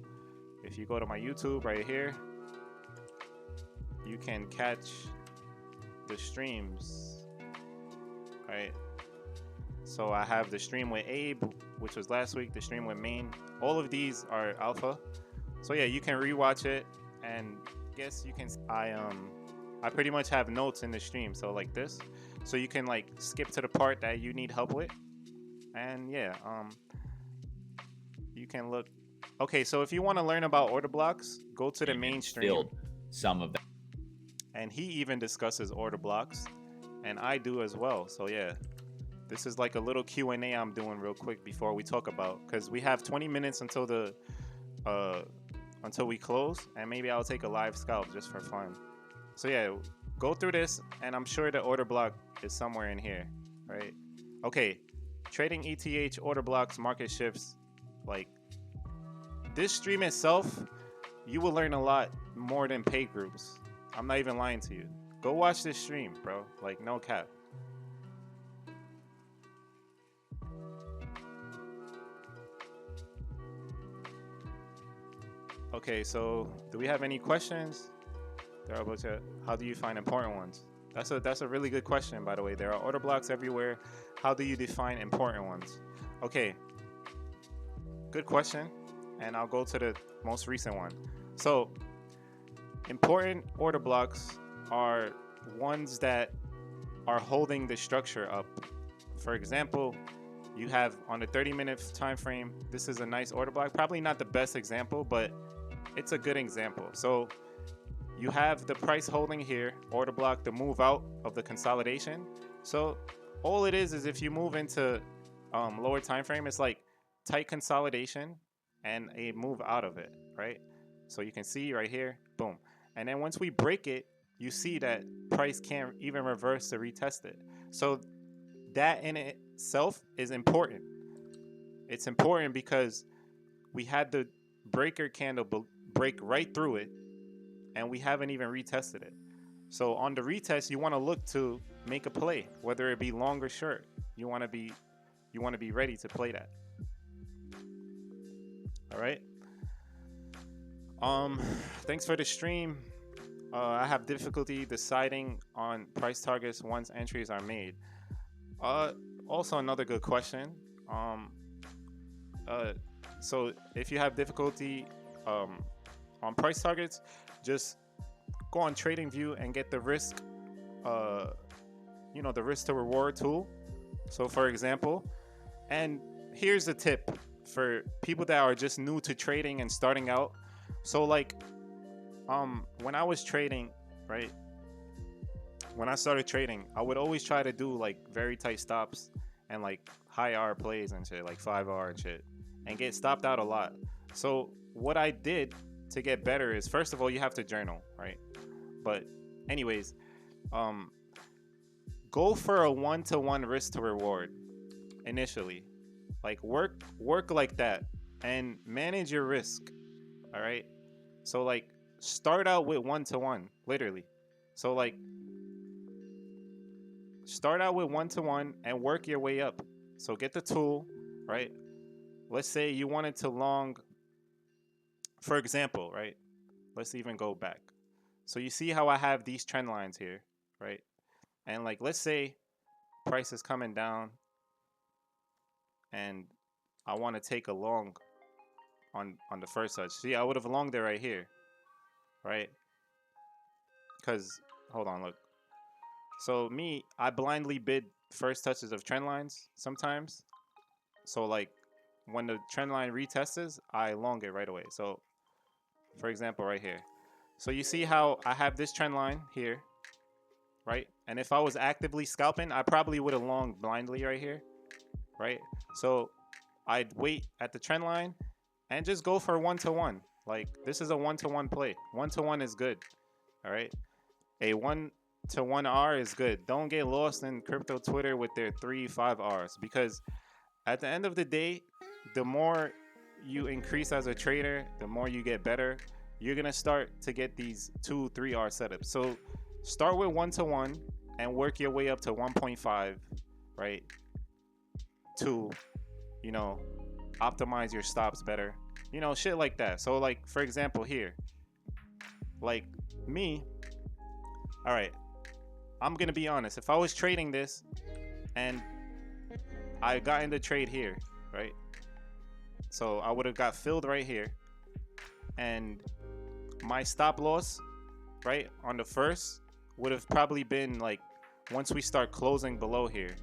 if you go to my YouTube right here, you can catch the streams, right? So I have the stream with Abe, which was last week, the stream with Maine. All of these are alpha. So yeah, you can rewatch it and guess you can, I pretty much have notes in the stream. So like this, so you can like skip to the part that you need help with. And yeah, you can look. Okay, so if you want to learn about order blocks, go to the main stream. Some of them. And he even discusses order blocks, and I do as well. So yeah, this is like a little Q&A I'm doing real quick before we talk about, because we have 20 minutes until the until we close, and maybe I'll take a live scalp just for fun. So yeah, go through this, and I'm sure the order block is somewhere in here, right? Okay, trading ETH, order blocks, market shifts. Like this stream itself, you will learn a lot more than paid groups. I'm not even lying to you. Go watch this stream, bro. Like, no cap. Okay, so do we have any questions? How do you find important ones? That's a really good question, by the way. There are order blocks everywhere. How do you define important ones? Okay, good question. And I'll go to the most recent one. So, important order blocks are ones that are holding the structure up. For example, you have on the 30-minute time frame, this is a nice order block. Probably not the best example, but it's a good example. So you have the price holding here, order block, the move out of the consolidation. So all it is if you move into lower time frame, it's like tight consolidation and a move out of it, right? So you can see right here, boom. And then once we break it, you see that price can't even reverse to retest it. So that in itself is important. It's important because we had the breaker candle break right through it, and we haven't even retested it. So on the retest, you want to look to make a play, whether it be long or short. You want to be ready to play that. All right. Thanks for the stream. I have difficulty deciding on price targets once entries are made. Also another good question. So if you have difficulty on price targets, just go on TradingView and get the risk, the risk to reward tool. So for example, and here's a tip for people that are just new to trading and starting out. So like, when I was trading, right? When I started trading, I would always try to do like very tight stops and like high R plays and shit, like 5R and shit, and get stopped out a lot. So what I did to get better is, first of all, you have to journal, right? But anyways, go for a 1-to-1 risk to reward initially. Like work like that and manage your risk. All right. So like start out with 1-to-1, literally. So like start out with 1-to-1 and work your way up. So get the tool, right? Let's say you wanted to long, for example, right? Let's even go back. So you see how I have these trend lines here, right? And like, let's say price is coming down and I want to take a long on the first touch. See, I would have longed it right here, right? Because, hold on, look. So me, I blindly bid first touches of trend lines sometimes. So like when the trend line retests, I long it right away. So for example, right here. So you see how I have this trend line here, right? And if I was actively scalping, I probably would have longed blindly right here, right? So I'd wait at the trend line and just go for 1-to-1. Like this is a 1-to-1 play. 1-to-1 is good, all right? A 1-to-1R is good. Don't get lost in crypto Twitter with their 3-5 Rs, because at the end of the day, the more you increase as a trader, the more you get better. You're gonna start to get these 2-3 R setups. So start with 1-to-1 and work your way up to 1.5, right? To, optimize your stops better, shit like that. So like, for example, here, like me, all right, I'm gonna be honest. If I was trading this and I got in the trade here, right? So I would have got filled right here, and my stop loss, right, on the first would have probably been like once we start closing below here.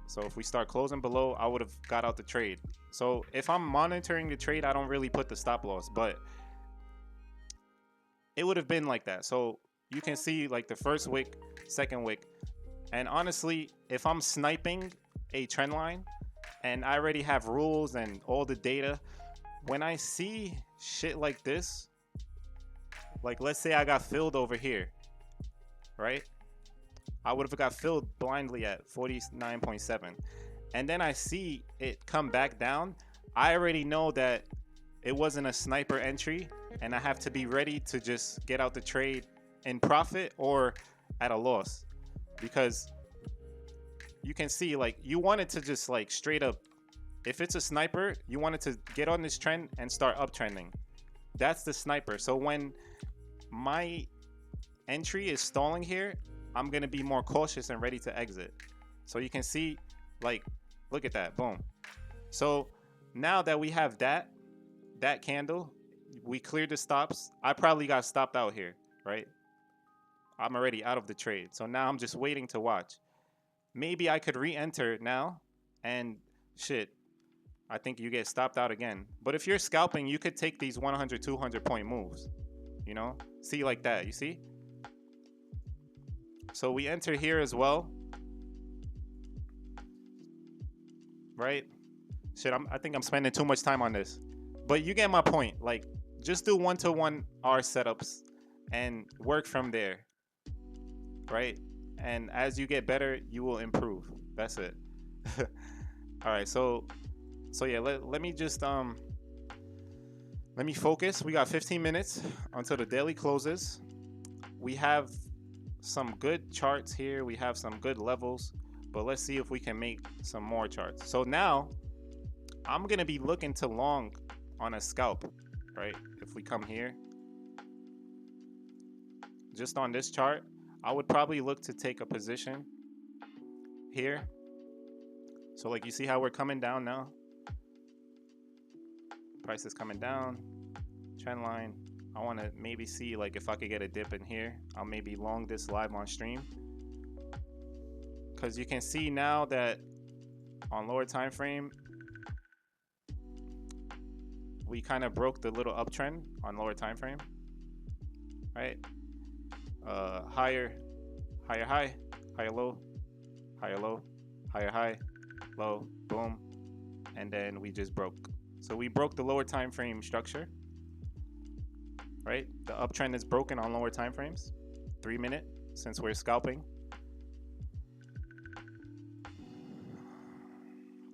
So if we start closing below, I would have got out the trade. So if I'm monitoring the trade, I don't really put the stop loss, but it would have been like that. So you can see like the first wick, second wick. And honestly, if I'm sniping a trend line and I already have rules and all the data, when I see shit like this, like let's say I got filled over here, right? I would have got filled blindly at 49.7. And then I see it come back down. I already know that it wasn't a sniper entry, and I have to be ready to just get out the trade in profit or at a loss. Because you can see, like, you want it to just like straight up, if it's a sniper, you want it to get on this trend and start uptrending. That's the sniper. So when my entry is stalling here, I'm gonna be more cautious and ready to exit. So you can see, like, look at that, boom. So now that we have that candle, we cleared the stops. I probably got stopped out here, right? I'm already out of the trade. So now I'm just waiting to watch. Maybe I could re-enter now, and shit, I think you get stopped out again. But if you're scalping, you could take these 100, 200 point moves, see, like that, you see? So we enter here as well, right? Shit, I think I'm spending too much time on this, but you get my point. Like, just do 1-to-1 R setups and work from there, right? and as you get better, you will improve. That's it. All right, so yeah, let me just let me focus. We got 15 minutes until the daily closes. We have some good charts here. We have some good levels, but let's see if we can make some more charts. So now I'm going to be looking to long on a scalp, right? If we come here, just on this chart, I would probably look to take a position here. So like you see how we're coming down now? Price is coming down, trend line. I want to maybe see like if I could get a dip in here. I'll maybe long this live on stream. Because you can see now that on lower time frame, we kind of broke the little uptrend on lower time frame, right? Higher high, higher low, higher low, higher high, low, boom, and then we just broke. So we broke the lower time frame structure, right? The uptrend is broken on lower time frames, 3 minute, since we're scalping.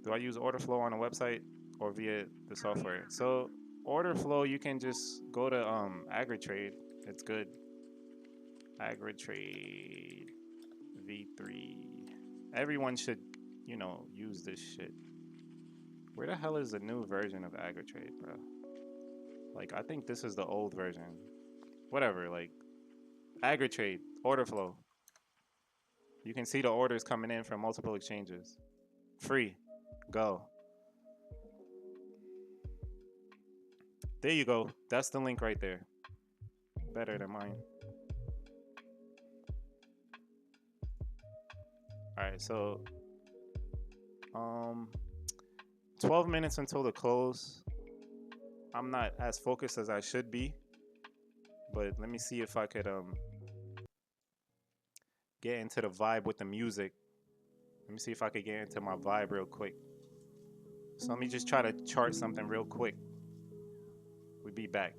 Do I use order flow on a website or via the software? So order flow, you can just go to AgriTrade. It's good. AgriTrade V3. Everyone should, you know, use this shit. Where the hell is the new version of AgriTrade, bro? Like, I think this is the old version. Whatever, like, AgriTrade, order flow. You can see the orders coming in from multiple exchanges. Free. Go. There you go. That's the link right there. Better than mine. Alright, so 12 minutes until the close. I'm not as focused as I should be, but let me see if I could get into the vibe with the music. Let me see if I could get into my vibe real quick. So let me just try to chart something real quick. We'll be back.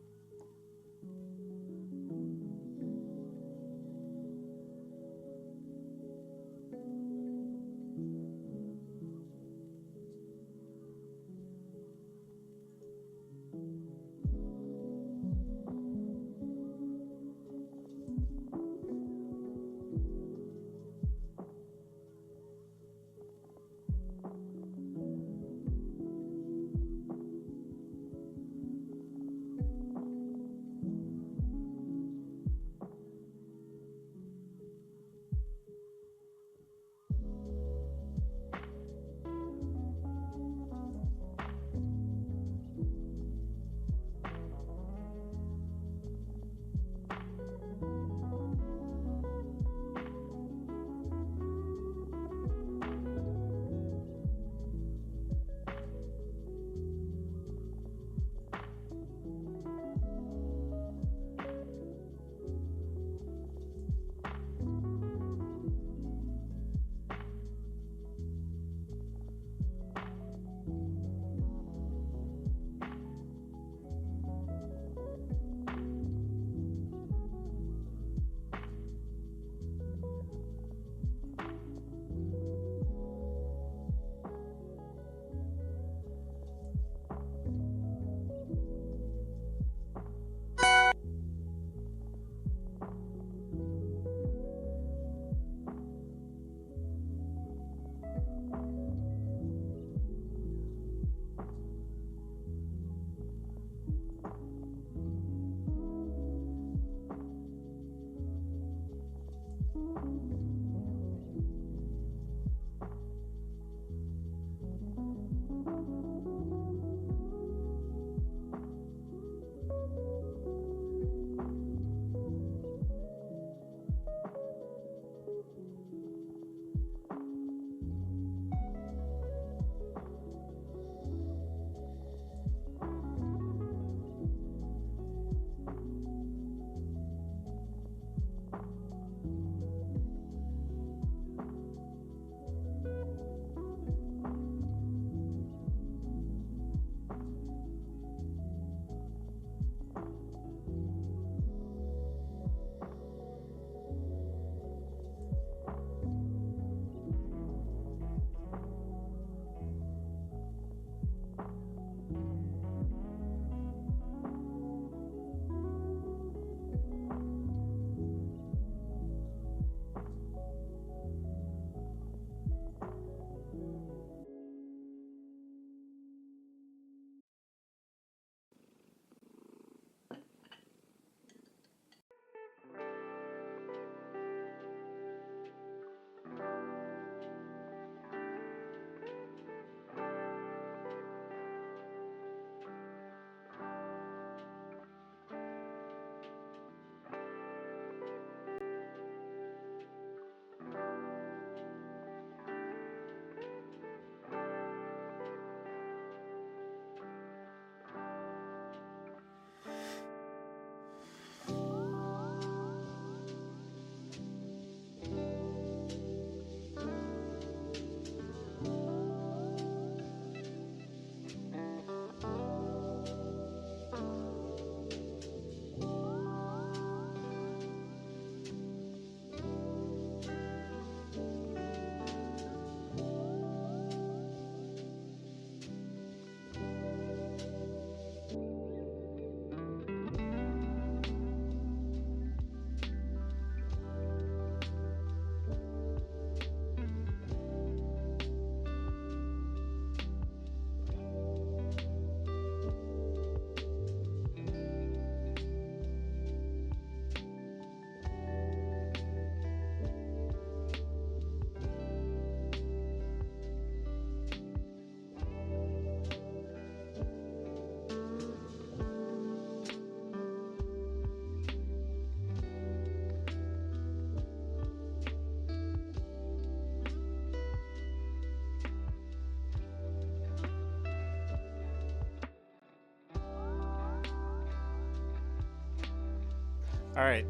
All right,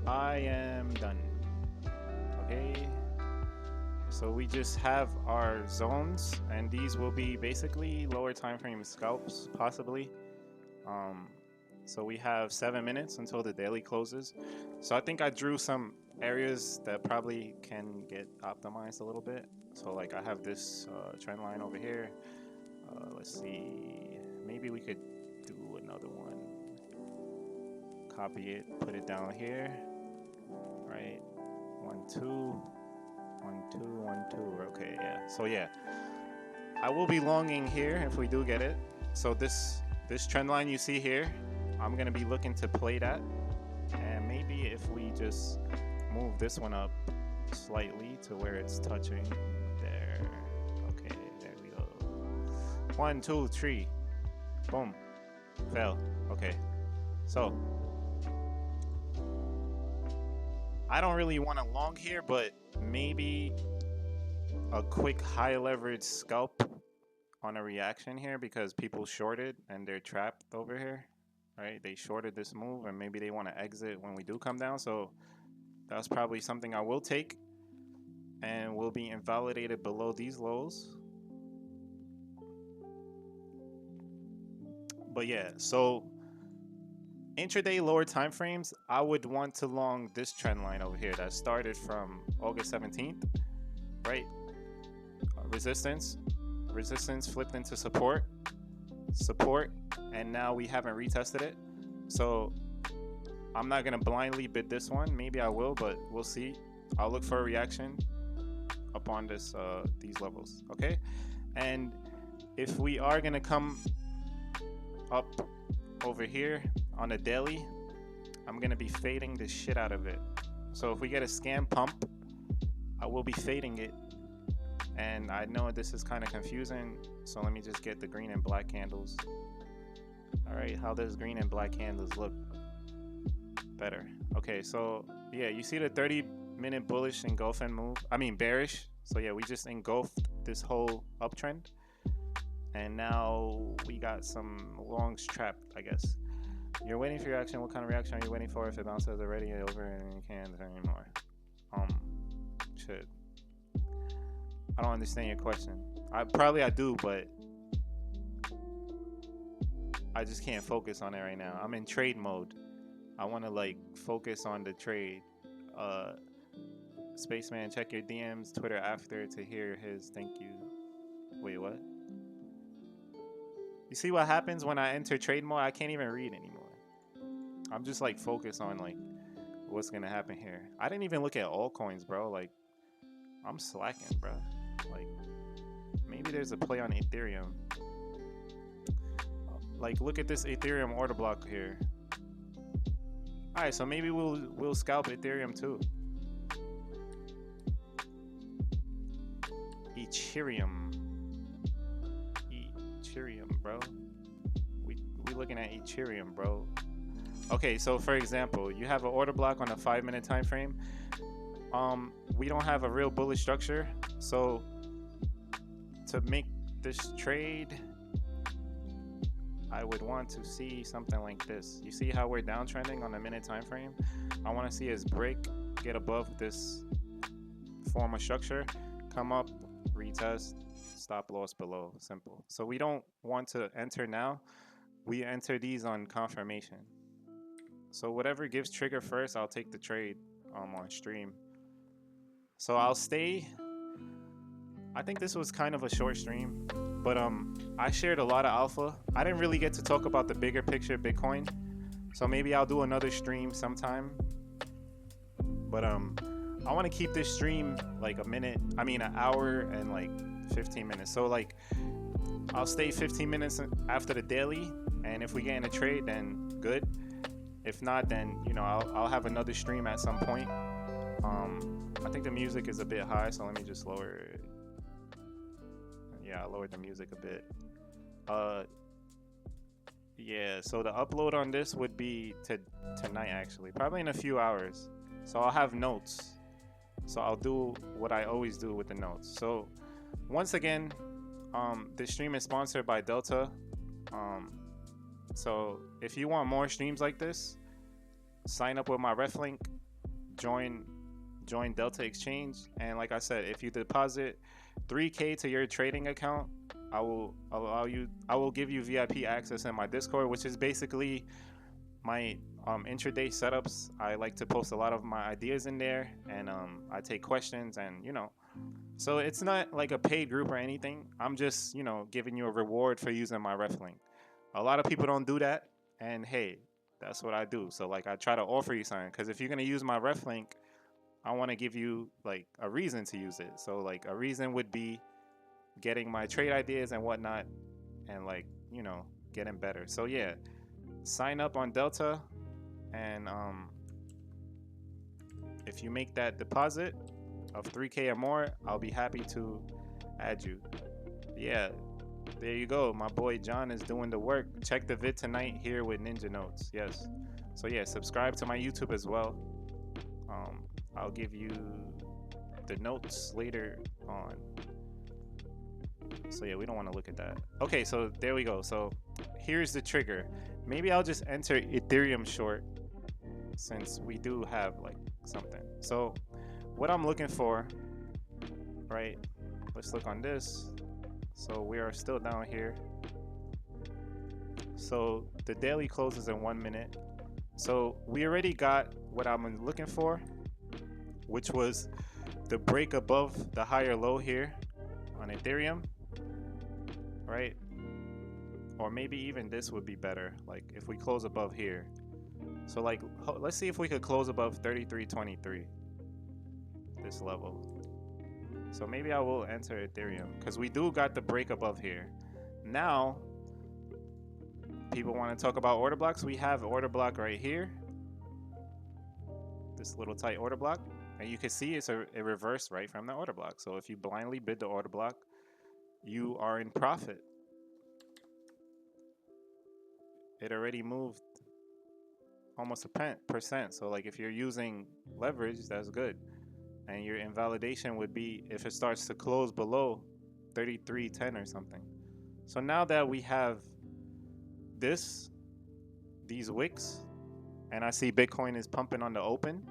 I am done. Okay, so we just have our zones, and these will be basically lower time frame scalps, possibly. So we have 7 minutes until the daily closes. So I think I drew some areas that probably can get optimized a little bit. So like I have this trend line over here. Let's see, maybe we could do another one. Copy it, put it down here. Right, 1 2 1 2 1 2. Okay, yeah. So yeah, I will be longing here if we do get it. So this trend line you see here, I'm gonna be looking to play that, and maybe if we just move this one up slightly to where it's touching there. Okay, there we go. 1 2 3, boom, fell. Okay, so I don't really want to long here, but maybe a quick high leverage scalp on a reaction here because people shorted and they're trapped over here, right? They shorted this move and maybe they want to exit when we do come down. So that's probably something I will take, and will be invalidated below these lows. But yeah, so intraday lower time frames, I would want to long this trend line over here that started from August 17th, right? Resistance flipped into support, and now we haven't retested it. So I'm not gonna blindly bid this one. Maybe I will, but we'll see. I'll look for a reaction upon this these levels, okay? And if we are gonna come up over here on a daily, I'm gonna be fading the shit out of it. So if we get a scam pump, I will be fading it. And I know this is kind of confusing, so let me just get the green and black candles. All right, how does green and black candles look? Better. Okay, so yeah, you see the 30-minute bullish engulfing move? I mean bearish. So yeah, we just engulfed this whole uptrend, and now we got some longs trapped, I guess. You're waiting for your reaction. What kind of reaction are you waiting for? If it bounces already over and you can't anymore. Shit. I don't understand your question. I do, but I just can't focus on it right now. I'm in trade mode. I want to like focus on the trade. Spaceman, check your DMs, Twitter after to hear his thank you. Wait, what? You see what happens when I enter trade mode? I can't even read anymore. I'm just like focused on like what's gonna happen here. I didn't even look at altcoins, bro. Like I'm slacking, bro. Like maybe there's a play on Ethereum. Like look at this Ethereum order block here. All right, so maybe we'll scalp Ethereum too. Ethereum, bro. We looking at Ethereum, bro. Okay, so for example, you have an order block on a 5-minute time frame. We don't have a real bullish structure, so to make this trade, I would want to see something like this. You see how we're downtrending on a minute time frame? I want to see us break, get above this form of structure, come up, retest, stop loss below. Simple. So we don't want to enter now. We enter these on confirmation. So whatever gives trigger first, I'll take the trade on stream. So I'll stay. I think this was kind of a short stream, but I shared a lot of alpha. I didn't really get to talk about the bigger picture Bitcoin, so maybe I'll do another stream sometime. But I want to keep this stream like an hour and like 15 minutes. So like I'll stay 15 minutes after the daily, and if we get in a trade, then good. If not, then you know I'll have another stream at some point. I think the music is a bit high, so let me just lower it. Yeah, I lowered the music a bit. Yeah, so the upload on this would be tonight actually, probably in a few hours. So I'll have notes. So I'll do what I always do with the notes. So once again, this stream is sponsored by Delta. So if you want more streams like this, sign up with my ref link, join Delta Exchange, and like I said, if you deposit 3K to your trading account, I will give you VIP access in my Discord, which is basically my intraday setups. I like to post a lot of my ideas in there, and I take questions, and so it's not like a paid group or anything. I'm just giving you a reward for using my ref link. A lot of people don't do that, and hey, that's what I do. So like I try to offer you something, because if you're gonna use my ref link, I want to give you like a reason to use it. So like a reason would be getting my trade ideas and whatnot, and like getting better. So yeah, sign up on Delta, and if you make that deposit of 3K or more, I'll be happy to add you. Yeah, there you go. My boy John is doing the work. Check the vid tonight here with Ninja Notes. Yes. So yeah, subscribe to my YouTube as well. I'll give you the notes later on. So yeah, we don't want to look at that. Okay, so there we go. So here's the trigger. Maybe I'll just enter Ethereum short, since we do have like something. So what I'm looking for, right? Let's look on this. So we are still down here. So the daily closes in 1 minute. So we already got what I'm looking for, which was the break above the higher low here on Ethereum, right? Or maybe even this would be better, like if we close above here. So like, let's see if we could close above 33.23, this level. So maybe I will enter Ethereum, because we do got the break above here. Now, people want to talk about order blocks. We have order block right here, this little tight order block, and you can see it's a reverse right from the order block. So if you blindly bid the order block, you are in profit. It already moved almost a percent. So like if you're using leverage, that's good. And your invalidation would be if it starts to close below 33.10 or something. So now that we have these wicks, and I see Bitcoin is pumping on the open,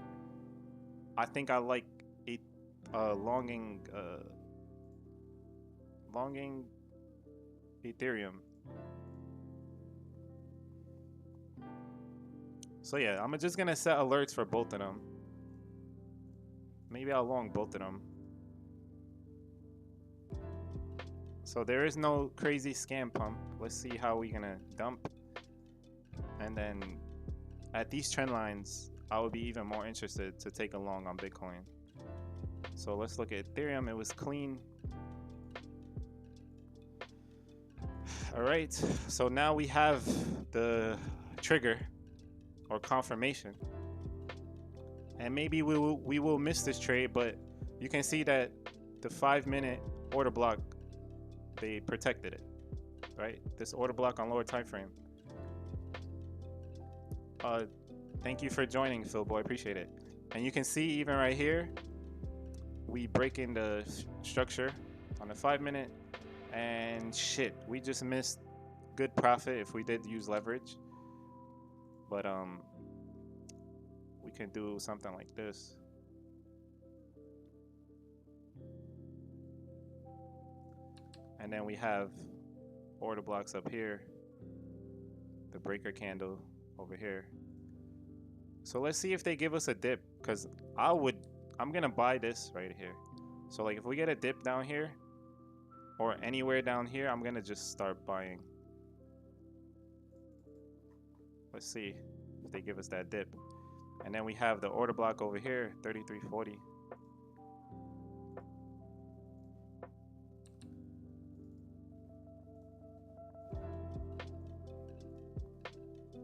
I think I like it longing Ethereum. So yeah, I'm just gonna set alerts for both of them. Maybe I'll long both of them. So there is no crazy scam pump. Let's see how we're gonna dump. And then at these trend lines, I would be even more interested to take a long on Bitcoin. So let's look at Ethereum. It was clean. All right, so now we have the trigger or confirmation. And maybe we will miss this trade, but you can see that the 5-minute order block, they protected it, right? This order block on lower time frame. Thank you for joining, Phil Boy. Appreciate it. And you can see even right here, we break in the structure on the 5-minute, and shit, we just missed good profit if we did use leverage. But we can do something like this. And then we have order blocks up here, the breaker candle over here. So let's see if they give us a dip, because I'm gonna buy this right here. So like if we get a dip down here or anywhere down here, I'm gonna just start buying. Let's see if they give us that dip. And then we have the order block over here, 33.40.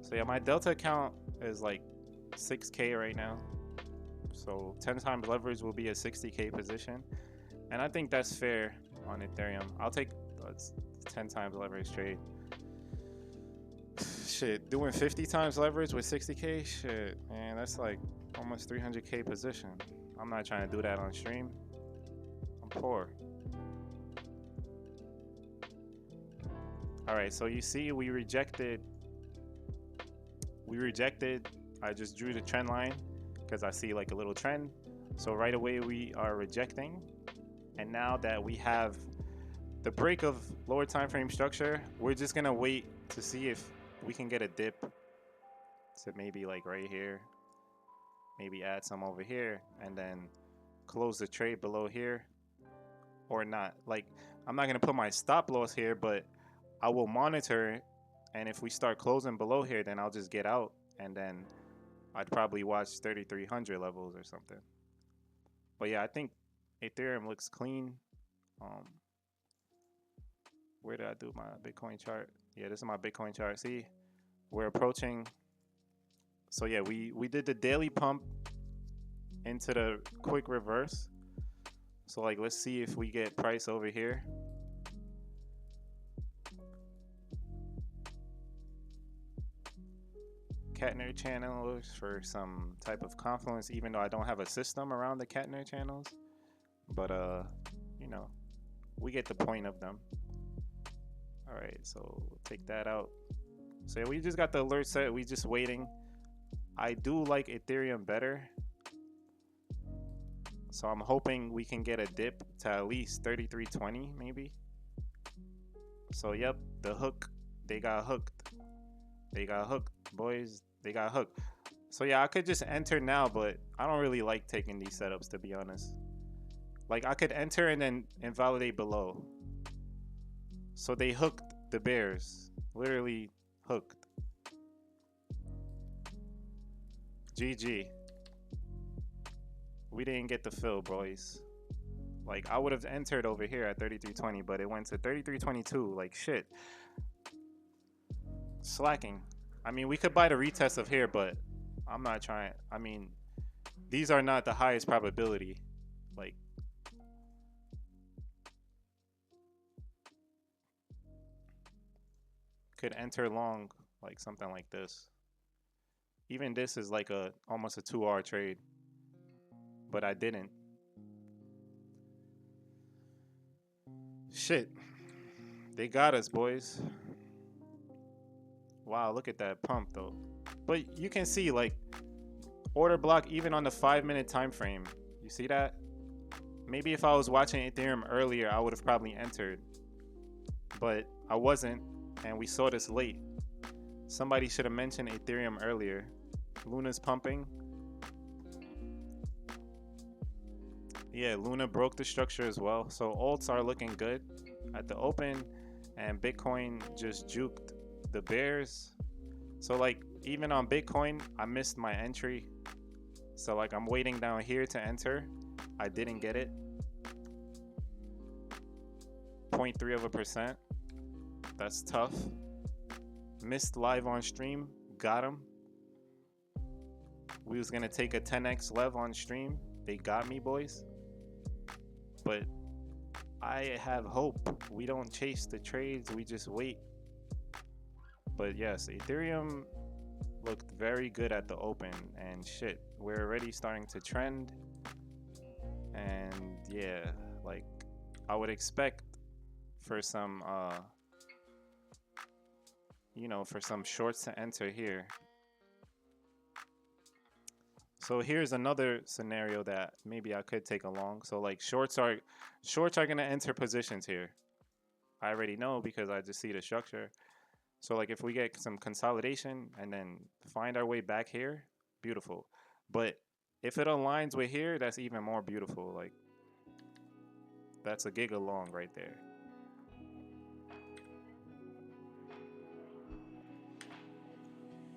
So yeah, my Delta account is like 6K right now. So 10 times leverage will be a 60K position. And I think that's fair on Ethereum. I'll take 10 times leverage trade. Shit, doing 50 times leverage with 60K? Shit, man, that's like almost 300K position. I'm not trying to do that on stream. I'm poor. All right, so you see we rejected I just drew the trend line because I see like a little trend. So right away we are rejecting. And now that we have the break of lower time frame structure, we're just gonna wait to see if we can get a dip to maybe like right here, maybe add some over here, and then close the trade below here or not. Like, I'm not gonna put my stop loss here, but I will monitor, and if we start closing below here, then I'll just get out, and then I'd probably watch 3,300 levels or something. But yeah, I think Ethereum looks clean. Where did I do my Bitcoin chart? Yeah, this is my Bitcoin chart. See, we're approaching. So yeah, we did the daily pump into the quick reverse. So like, let's see if we get price over here. Catenary channels for some type of confluence, even though I don't have a system around the catenary channels. But you know, we get the point of them. All right, so we'll take that out. So yeah, we just got the alert set. We just waiting. I do like Ethereum better. So I'm hoping we can get a dip to at least 3320 maybe. So yep, the hook, they got hooked. They got hooked, boys. They got hooked. So yeah, I could just enter now, but I don't really like taking these setups, to be honest. Like, I could enter and then invalidate below. So they hooked the bears. Literally hooked. GG. We didn't get the fill, boys. Like, I would have entered over here at 3320, but it went to 3322. Like, shit. Slacking. I mean, we could buy the retest of here, but I'm not trying. I mean, these are not the highest probability. Like, could enter long, like something like this. Even this is like almost a 2-hour trade, but I didn't. Shit. They got us, boys. Wow, look at that pump though. But you can see, like, order block even on the 5-minute time frame. You see that? Maybe if I was watching Ethereum earlier, I would have probably entered. But I wasn't, and we saw this late. Somebody should have mentioned Ethereum earlier. Luna's pumping. Yeah, Luna broke the structure as well. So alts are looking good at the open, and Bitcoin just juked the bears. So like, even on Bitcoin, I missed my entry. So like, I'm waiting down here to enter. I didn't get it. 0.3%. That's tough. Missed live on stream. Got him. We was gonna take a 10x lev on stream. They got me, boys. But I have hope. We don't chase the trades. We just wait. But yes, Ethereum looked very good at the open, and shit, we're already starting to trend. And yeah, like, I would expect for some you know, for some shorts to enter here. So here's another scenario that maybe I could take along. So like, shorts are gonna enter positions here. I already know because I just see the structure. So like, if we get some consolidation and then find our way back here, beautiful. But if it aligns with here, that's even more beautiful. Like, that's a giga long right there.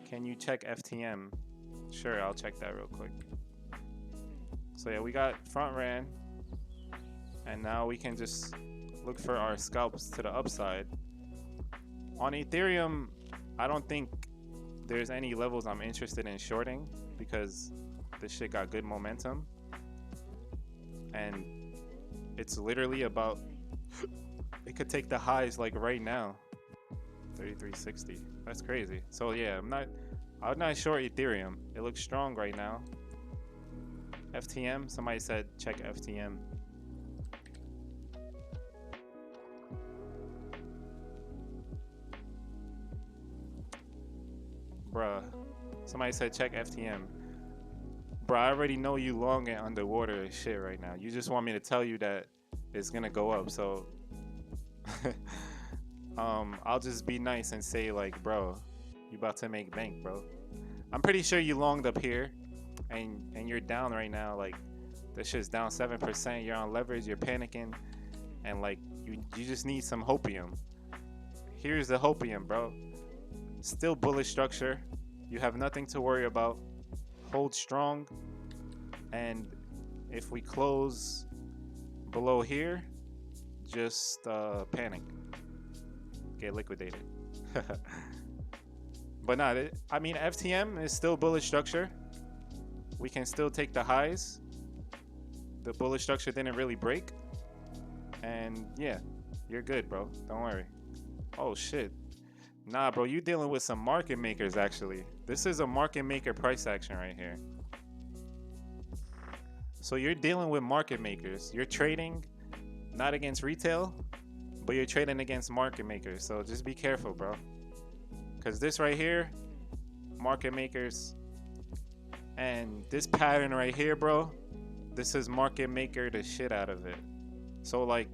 Can you check FTM? Sure, I'll check that real quick. So yeah, we got front ran, and now we can just look for our scalps to the upside. On Ethereum, I don't think there's any levels I'm interested in shorting because this shit got good momentum, and it's literally about, it could take the highs like right now. 3360. That's crazy. So yeah, I'm not short Ethereum. It looks strong right now. FTM, somebody said check FTM. Bruh. Somebody said check FTM. Bro, I already know you long and underwater and shit right now. You just want me to tell you that it's gonna go up. So I'll just be nice and say like, bro, you about to make bank, bro. I'm pretty sure you longed up here and you're down right now. Like this shit's down 7%. You're on leverage, you're panicking, and like you just need some hopium. Here's the hopium, bro. Still bullish structure. You have nothing to worry about. Hold strong, and if we close below here, just panic, get liquidated. But nah, I mean FTM is still bullish structure. We can still take the highs. The bullish structure didn't really break, and yeah, you're good, bro. Don't worry. Oh shit. Nah, bro, you dealing with some market makers, actually. This is a market maker price action right here. So you're dealing with market makers. You're trading not against retail, but you're trading against market makers. So just be careful, bro. Because this right here, market makers, and this pattern right here, bro, this is market maker the shit out of it. So like,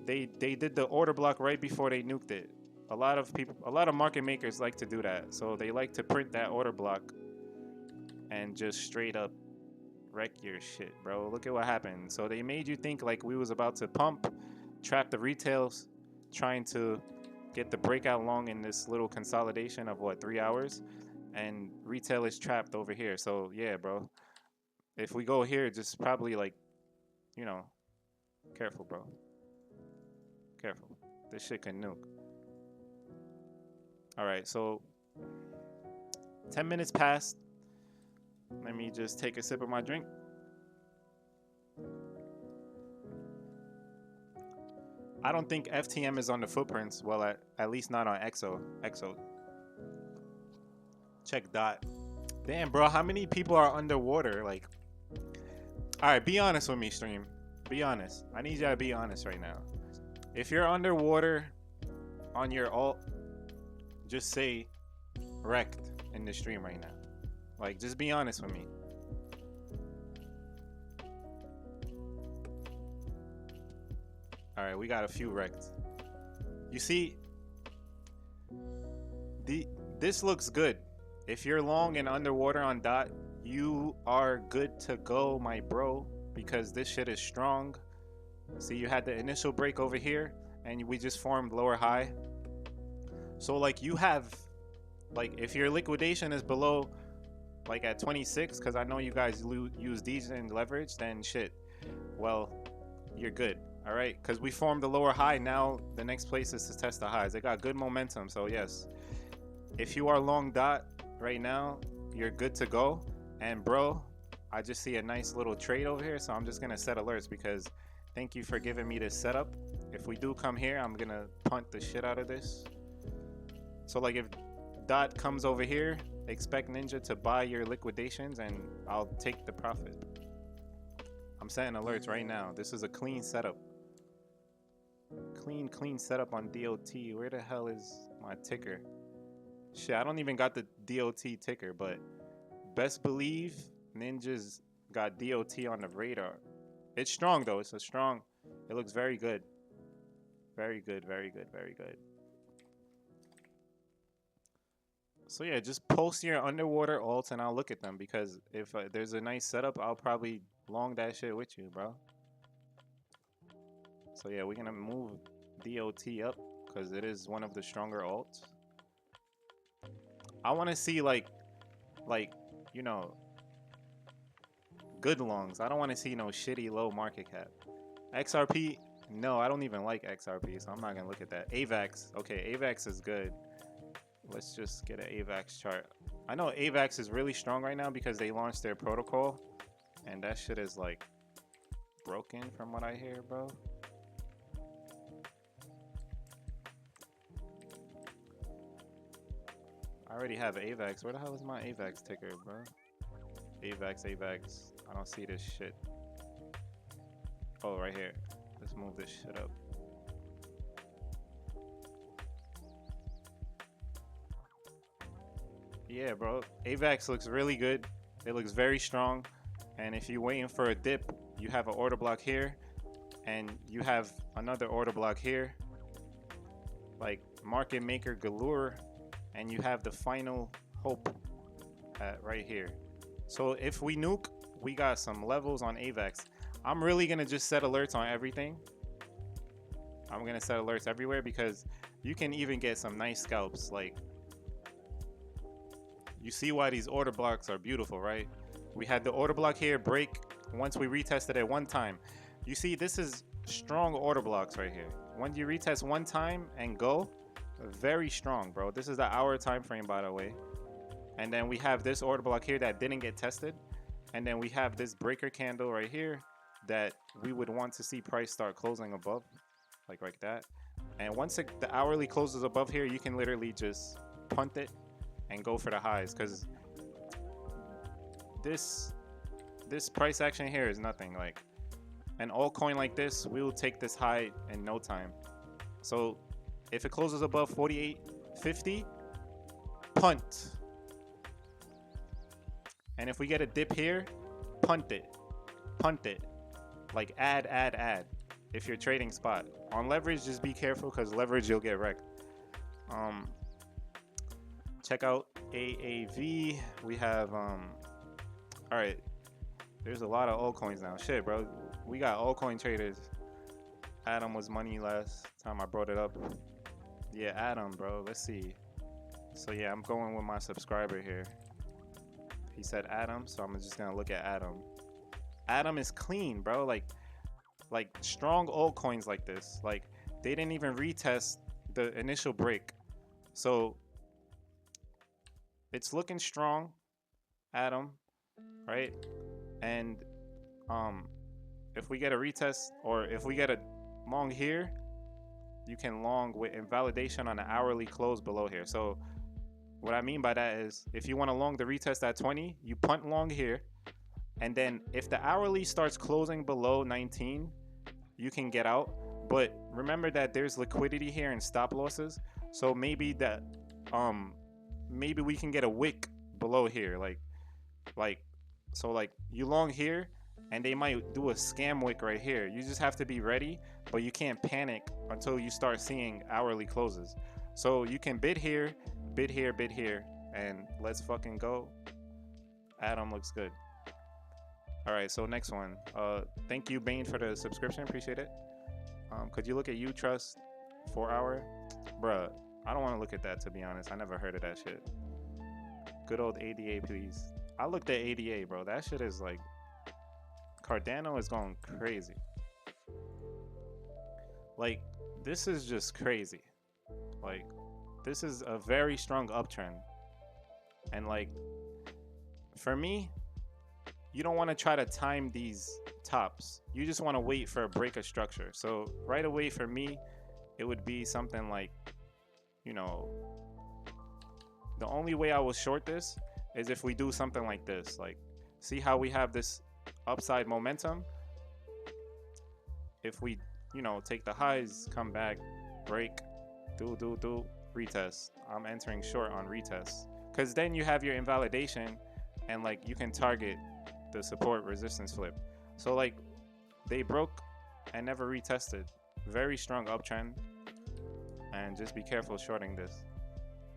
they did the order block right before they nuked it. A lot of market makers like to do that. So they like to print that order block and just straight up wreck your shit, bro. Look at what happened. So they made you think like we was about to pump, trap the retails, trying to get the breakout long in this little consolidation of what, 3 hours, and retail is trapped over here. So yeah, bro, if we go here, just probably like, you know, careful, bro. Careful. This shit can nuke. All right, so 10 minutes passed. Let me just take a sip of my drink. I don't think FTM is on the footprints. Well, at least not on EXO. Check DOT. Damn, bro, how many people are underwater? Like, all right, be honest with me, stream. Be honest. I need y'all to be honest right now. If you're underwater on your alt, just say wrecked in the stream right now. Like, just be honest with me. All right, we got a few wrecked. You see, this looks good. If you're long and underwater on DOT, you are good to go, my bro, because this shit is strong. See, you had the initial break over here, and we just formed lower high. So, like, you have, like, if your liquidation is below, like, at 26, because I know you guys use these in leverage, then shit, well, you're good, all right? Because we formed the lower high. Now, the next place is to test the highs. They got good momentum, so yes. If you are long DOT right now, you're good to go. And, bro, I just see a nice little trade over here, so I'm just going to set alerts because thank you for giving me this setup. If we do come here, I'm going to punt the shit out of this. So, like, if DOT comes over here, expect Ninja to buy your liquidations, and I'll take the profit. I'm setting alerts right now. This is a clean setup. Clean setup on DOT. Where the hell is my ticker? Shit, I don't even got the DOT ticker, but best believe Ninja's got DOT on the radar. It's strong, though. It's a strong. It looks very good. Very good, very good, very good. So yeah, just post your underwater alts and I'll look at them, because if there's a nice setup, I'll probably long that shit with you, bro. So yeah, we're gonna move DOT up because it is one of the stronger alts. I want to see like you know, good longs. I don't want to see no shitty low market cap. XRP, no, I don't even like XRP, so I'm not gonna look at that. AVAX, okay, AVAX is good. Let's just get an AVAX chart. I know AVAX is really strong right now because they launched their protocol, and that shit is like broken from what I hear, bro. I already have AVAX. Where the hell is my AVAX ticker, bro? AVAX. I don't see this shit. Oh, right here. Let's move this shit up. Yeah, bro. AVAX looks really good. It looks very strong. And if you're waiting for a dip, you have an order block here, and you have another order block here. Like market maker galore, and you have the final hope right here. So if we nuke, we got some levels on AVAX. I'm really gonna just set alerts on everything. I'm gonna set alerts everywhere because you can even get some nice scalps. Like, you see why these order blocks are beautiful, right? We had the order block here break once we retested it one time. You see, this is strong order blocks right here. When you retest one time and go, very strong, bro. This is the hour time frame, by the way. And then we have this order block here that didn't get tested. And then we have this breaker candle right here that we would want to see price start closing above, like that. And once the hourly closes above here, you can literally just punt it and go for the highs, because this price action here is nothing. Like an altcoin like this, we will take this high in no time. So if it closes above 48.50, punt. And if we get a dip here, punt it. Like add if you're trading spot. On leverage, just be careful, because leverage you'll get wrecked. Check out AAV. We have all right, there's a lot of altcoins now. Shit, bro, we got altcoin traders. Adam was money last time I brought it up. Yeah, Adam, bro. Let's see. So yeah, I'm going with my subscriber here. He said Adam, so I'm just gonna look at Adam. Adam is clean, bro. Like strong altcoins like this, like they didn't even retest the initial break, so it's looking strong, Adam, right? And if we get a retest, or if we get a long here, you can long with invalidation on an hourly close below here. So what I mean by that is, if you want to long the retest at 20, you punt long here, and then if the hourly starts closing below 19, you can get out. But remember that there's liquidity here and stop losses, so maybe that maybe we can get a wick below here, like so like you long here, and they might do a scam wick right here. You just have to be ready, but you can't panic until you start seeing hourly closes. So you can bid here, and let's fucking go. Adam looks good. All right, so next one. Thank you, Bane, for the subscription. Appreciate it. Could you look at Utrust 4 hour? Bruh, I don't want to look at that, to be honest. I never heard of that shit. Good old ADA, please. I looked at ADA, bro. That shit is like, Cardano is going crazy. Like, this is just crazy. Like, this is a very strong uptrend. And like, for me, you don't want to try to time these tops. You just want to wait for a break of structure. So right away for me, it would be something like, you know, the only way I will short this is if we do something like this. Like, see how we have this upside momentum? If we, you know, take the highs, come back, break, do, retest. I'm entering short on retest. Because then you have your invalidation, and like you can target the support resistance flip. So like they broke and never retested. Very strong uptrend, and just be careful shorting this,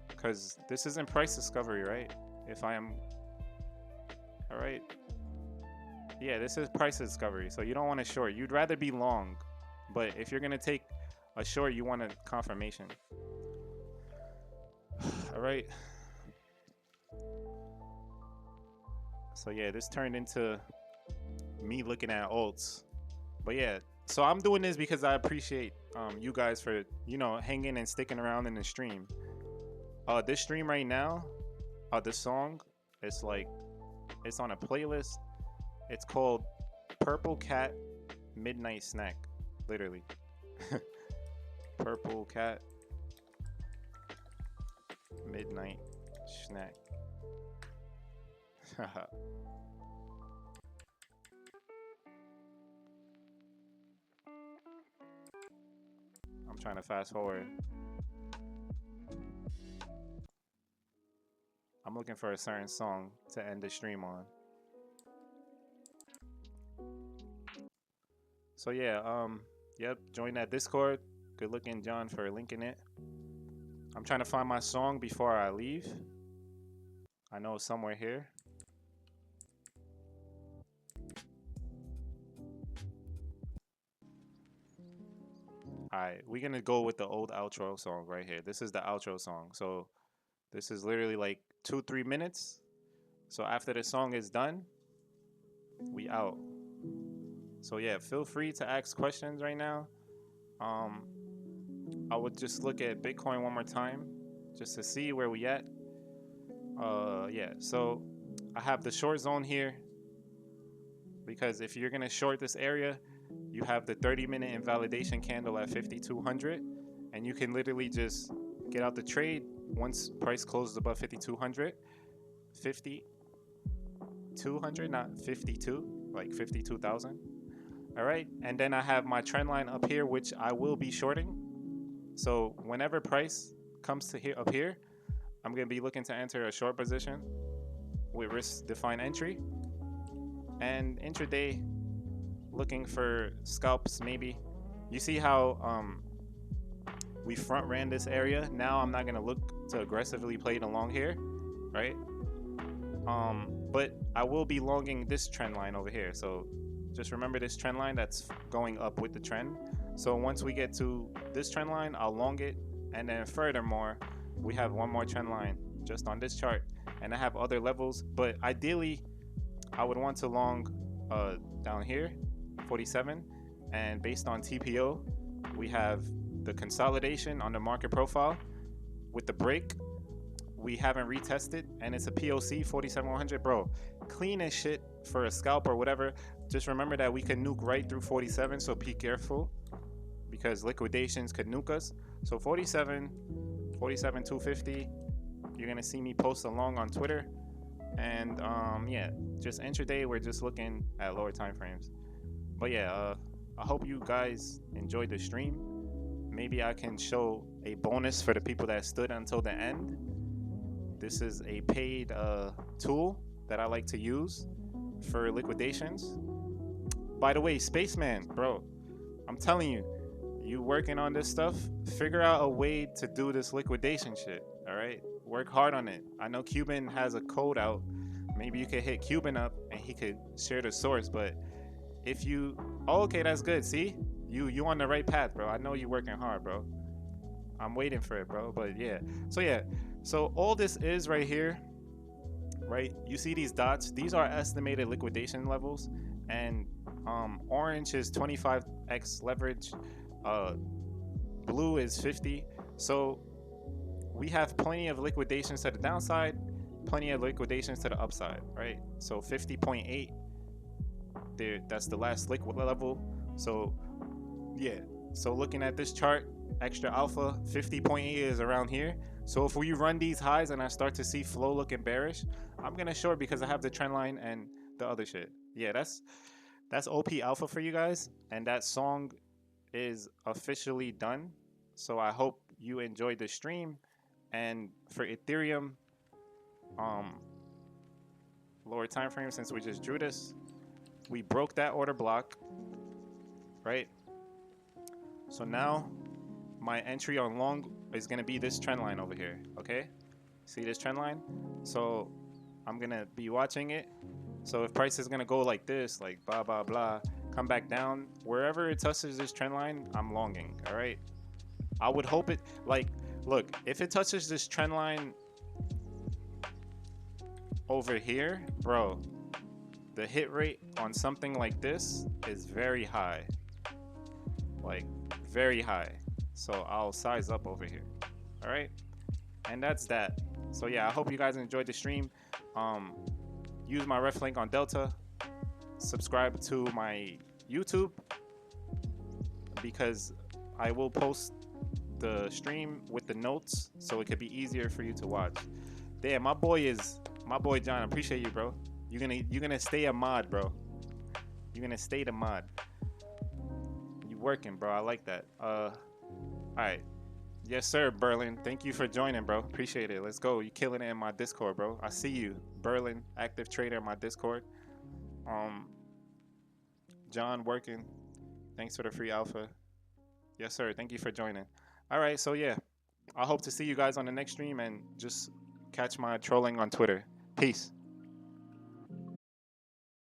because this isn't price discovery, right? If I am all right, yeah, this is price discovery, so you don't want to short. You'd rather be long, but if you're gonna take a short, you want a confirmation. All right, so yeah, this turned into me looking at alts. But yeah, so I'm doing this because I appreciate you guys for, you know, hanging and sticking around in the stream. This stream right now, this song, it's like, it's on a playlist. It's called Purple Cat Midnight Snack, literally. Purple Cat Midnight Snack. I'm trying to fast forward. I'm looking for a certain song to end the stream on. So yeah, yep, join that Discord. Good looking John for linking it. I'm trying to find my song before I leave. I know it's somewhere here. Alright, we're gonna go with the old outro song right here. This is the outro song. So this is literally like 2-3 minutes. So after the song is done, we out. So yeah, feel free to ask questions right now. I would just look at Bitcoin one more time just to see where we at. Yeah, so I have the short zone here because if you're gonna short this area, you have the 30-minute invalidation candle at 5,200, and you can literally just get out the trade once price closes above 5,200. 5,200, not 52, like 52,000. All right, and then I have my trend line up here, which I will be shorting. So whenever price comes to here up here, I'm gonna be looking to enter a short position with risk defined entry, and intraday looking for scalps maybe. You see how we front ran this area. Now I'm not gonna look to aggressively play it along here, right? But I will be longing this trend line over here. So just remember this trend line that's going up with the trend. So once we get to this trend line, I'll long it, and then furthermore, we have one more trend line just on this chart, and I have other levels, but ideally I would want to long down here 47, and based on TPO we have the consolidation on the market profile with the break. We haven't retested, and it's a POC 47,100, bro. Clean as shit for a scalp or whatever. Just remember that we can nuke right through 47, so be careful because liquidations could nuke us. So 47, 250. You're gonna see me post along on Twitter, and yeah, just intraday we're just looking at lower time frames. But yeah, I hope you guys enjoyed the stream. Maybe I can show a bonus for the people that stood until the end. This is a paid tool that I like to use for liquidations. By the way, Spaceman, bro, I'm telling you, you working on this stuff, figure out a way to do this liquidation shit, all right? Work hard on it. I know Cuban has a code out. Maybe you could hit Cuban up and he could share the source, but if you, oh, okay, that's good. See, you on the right path, bro. I know you working hard, bro. I'm waiting for it, bro. But yeah, so all this is right here, right? You see these dots? These are estimated liquidation levels, and orange is 25x leverage, blue is 50. So we have plenty of liquidations to the downside, plenty of liquidations to the upside, right? So 50.8 there, that's the last liquid level. So yeah, so looking at this chart, extra alpha 50.8 is around here. So if we run these highs and I start to see flow looking bearish, I'm gonna short because I have the trend line and the other shit. Yeah, that's OP alpha for you guys, and that song is officially done. So I hope you enjoyed the stream. And for Ethereum, lower time frame, since we just drew this, we broke that order block, right? So now my entry on long is gonna be this trend line over here, okay? See this trend line? So I'm gonna be watching it. So if price is gonna go like this, like blah, blah, blah, come back down, wherever it touches this trend line, I'm longing, all right? I would hope it, like, look, if it touches this trend line over here, bro, the hit rate on something like this is very high, like very high. So I'll size up over here, all right? And that's that. So yeah, I hope you guys enjoyed the stream. Use my ref link on Delta. Subscribe to my YouTube because I will post the stream with the notes so it could be easier for you to watch. Damn, my boy John. I appreciate you, bro. You're gonna stay a mod, bro. You're gonna stay the mod. You working, bro. I like that. All right. Yes, sir, Berlin. Thank you for joining, bro. Appreciate it. Let's go. You killing it in my Discord, bro. I see you, Berlin, active trader in my Discord. Um, John working. Thanks for the free alpha. Yes, sir. Thank you for joining. All right, so yeah, I hope to see you guys on the next stream and just catch my trolling on Twitter. Peace.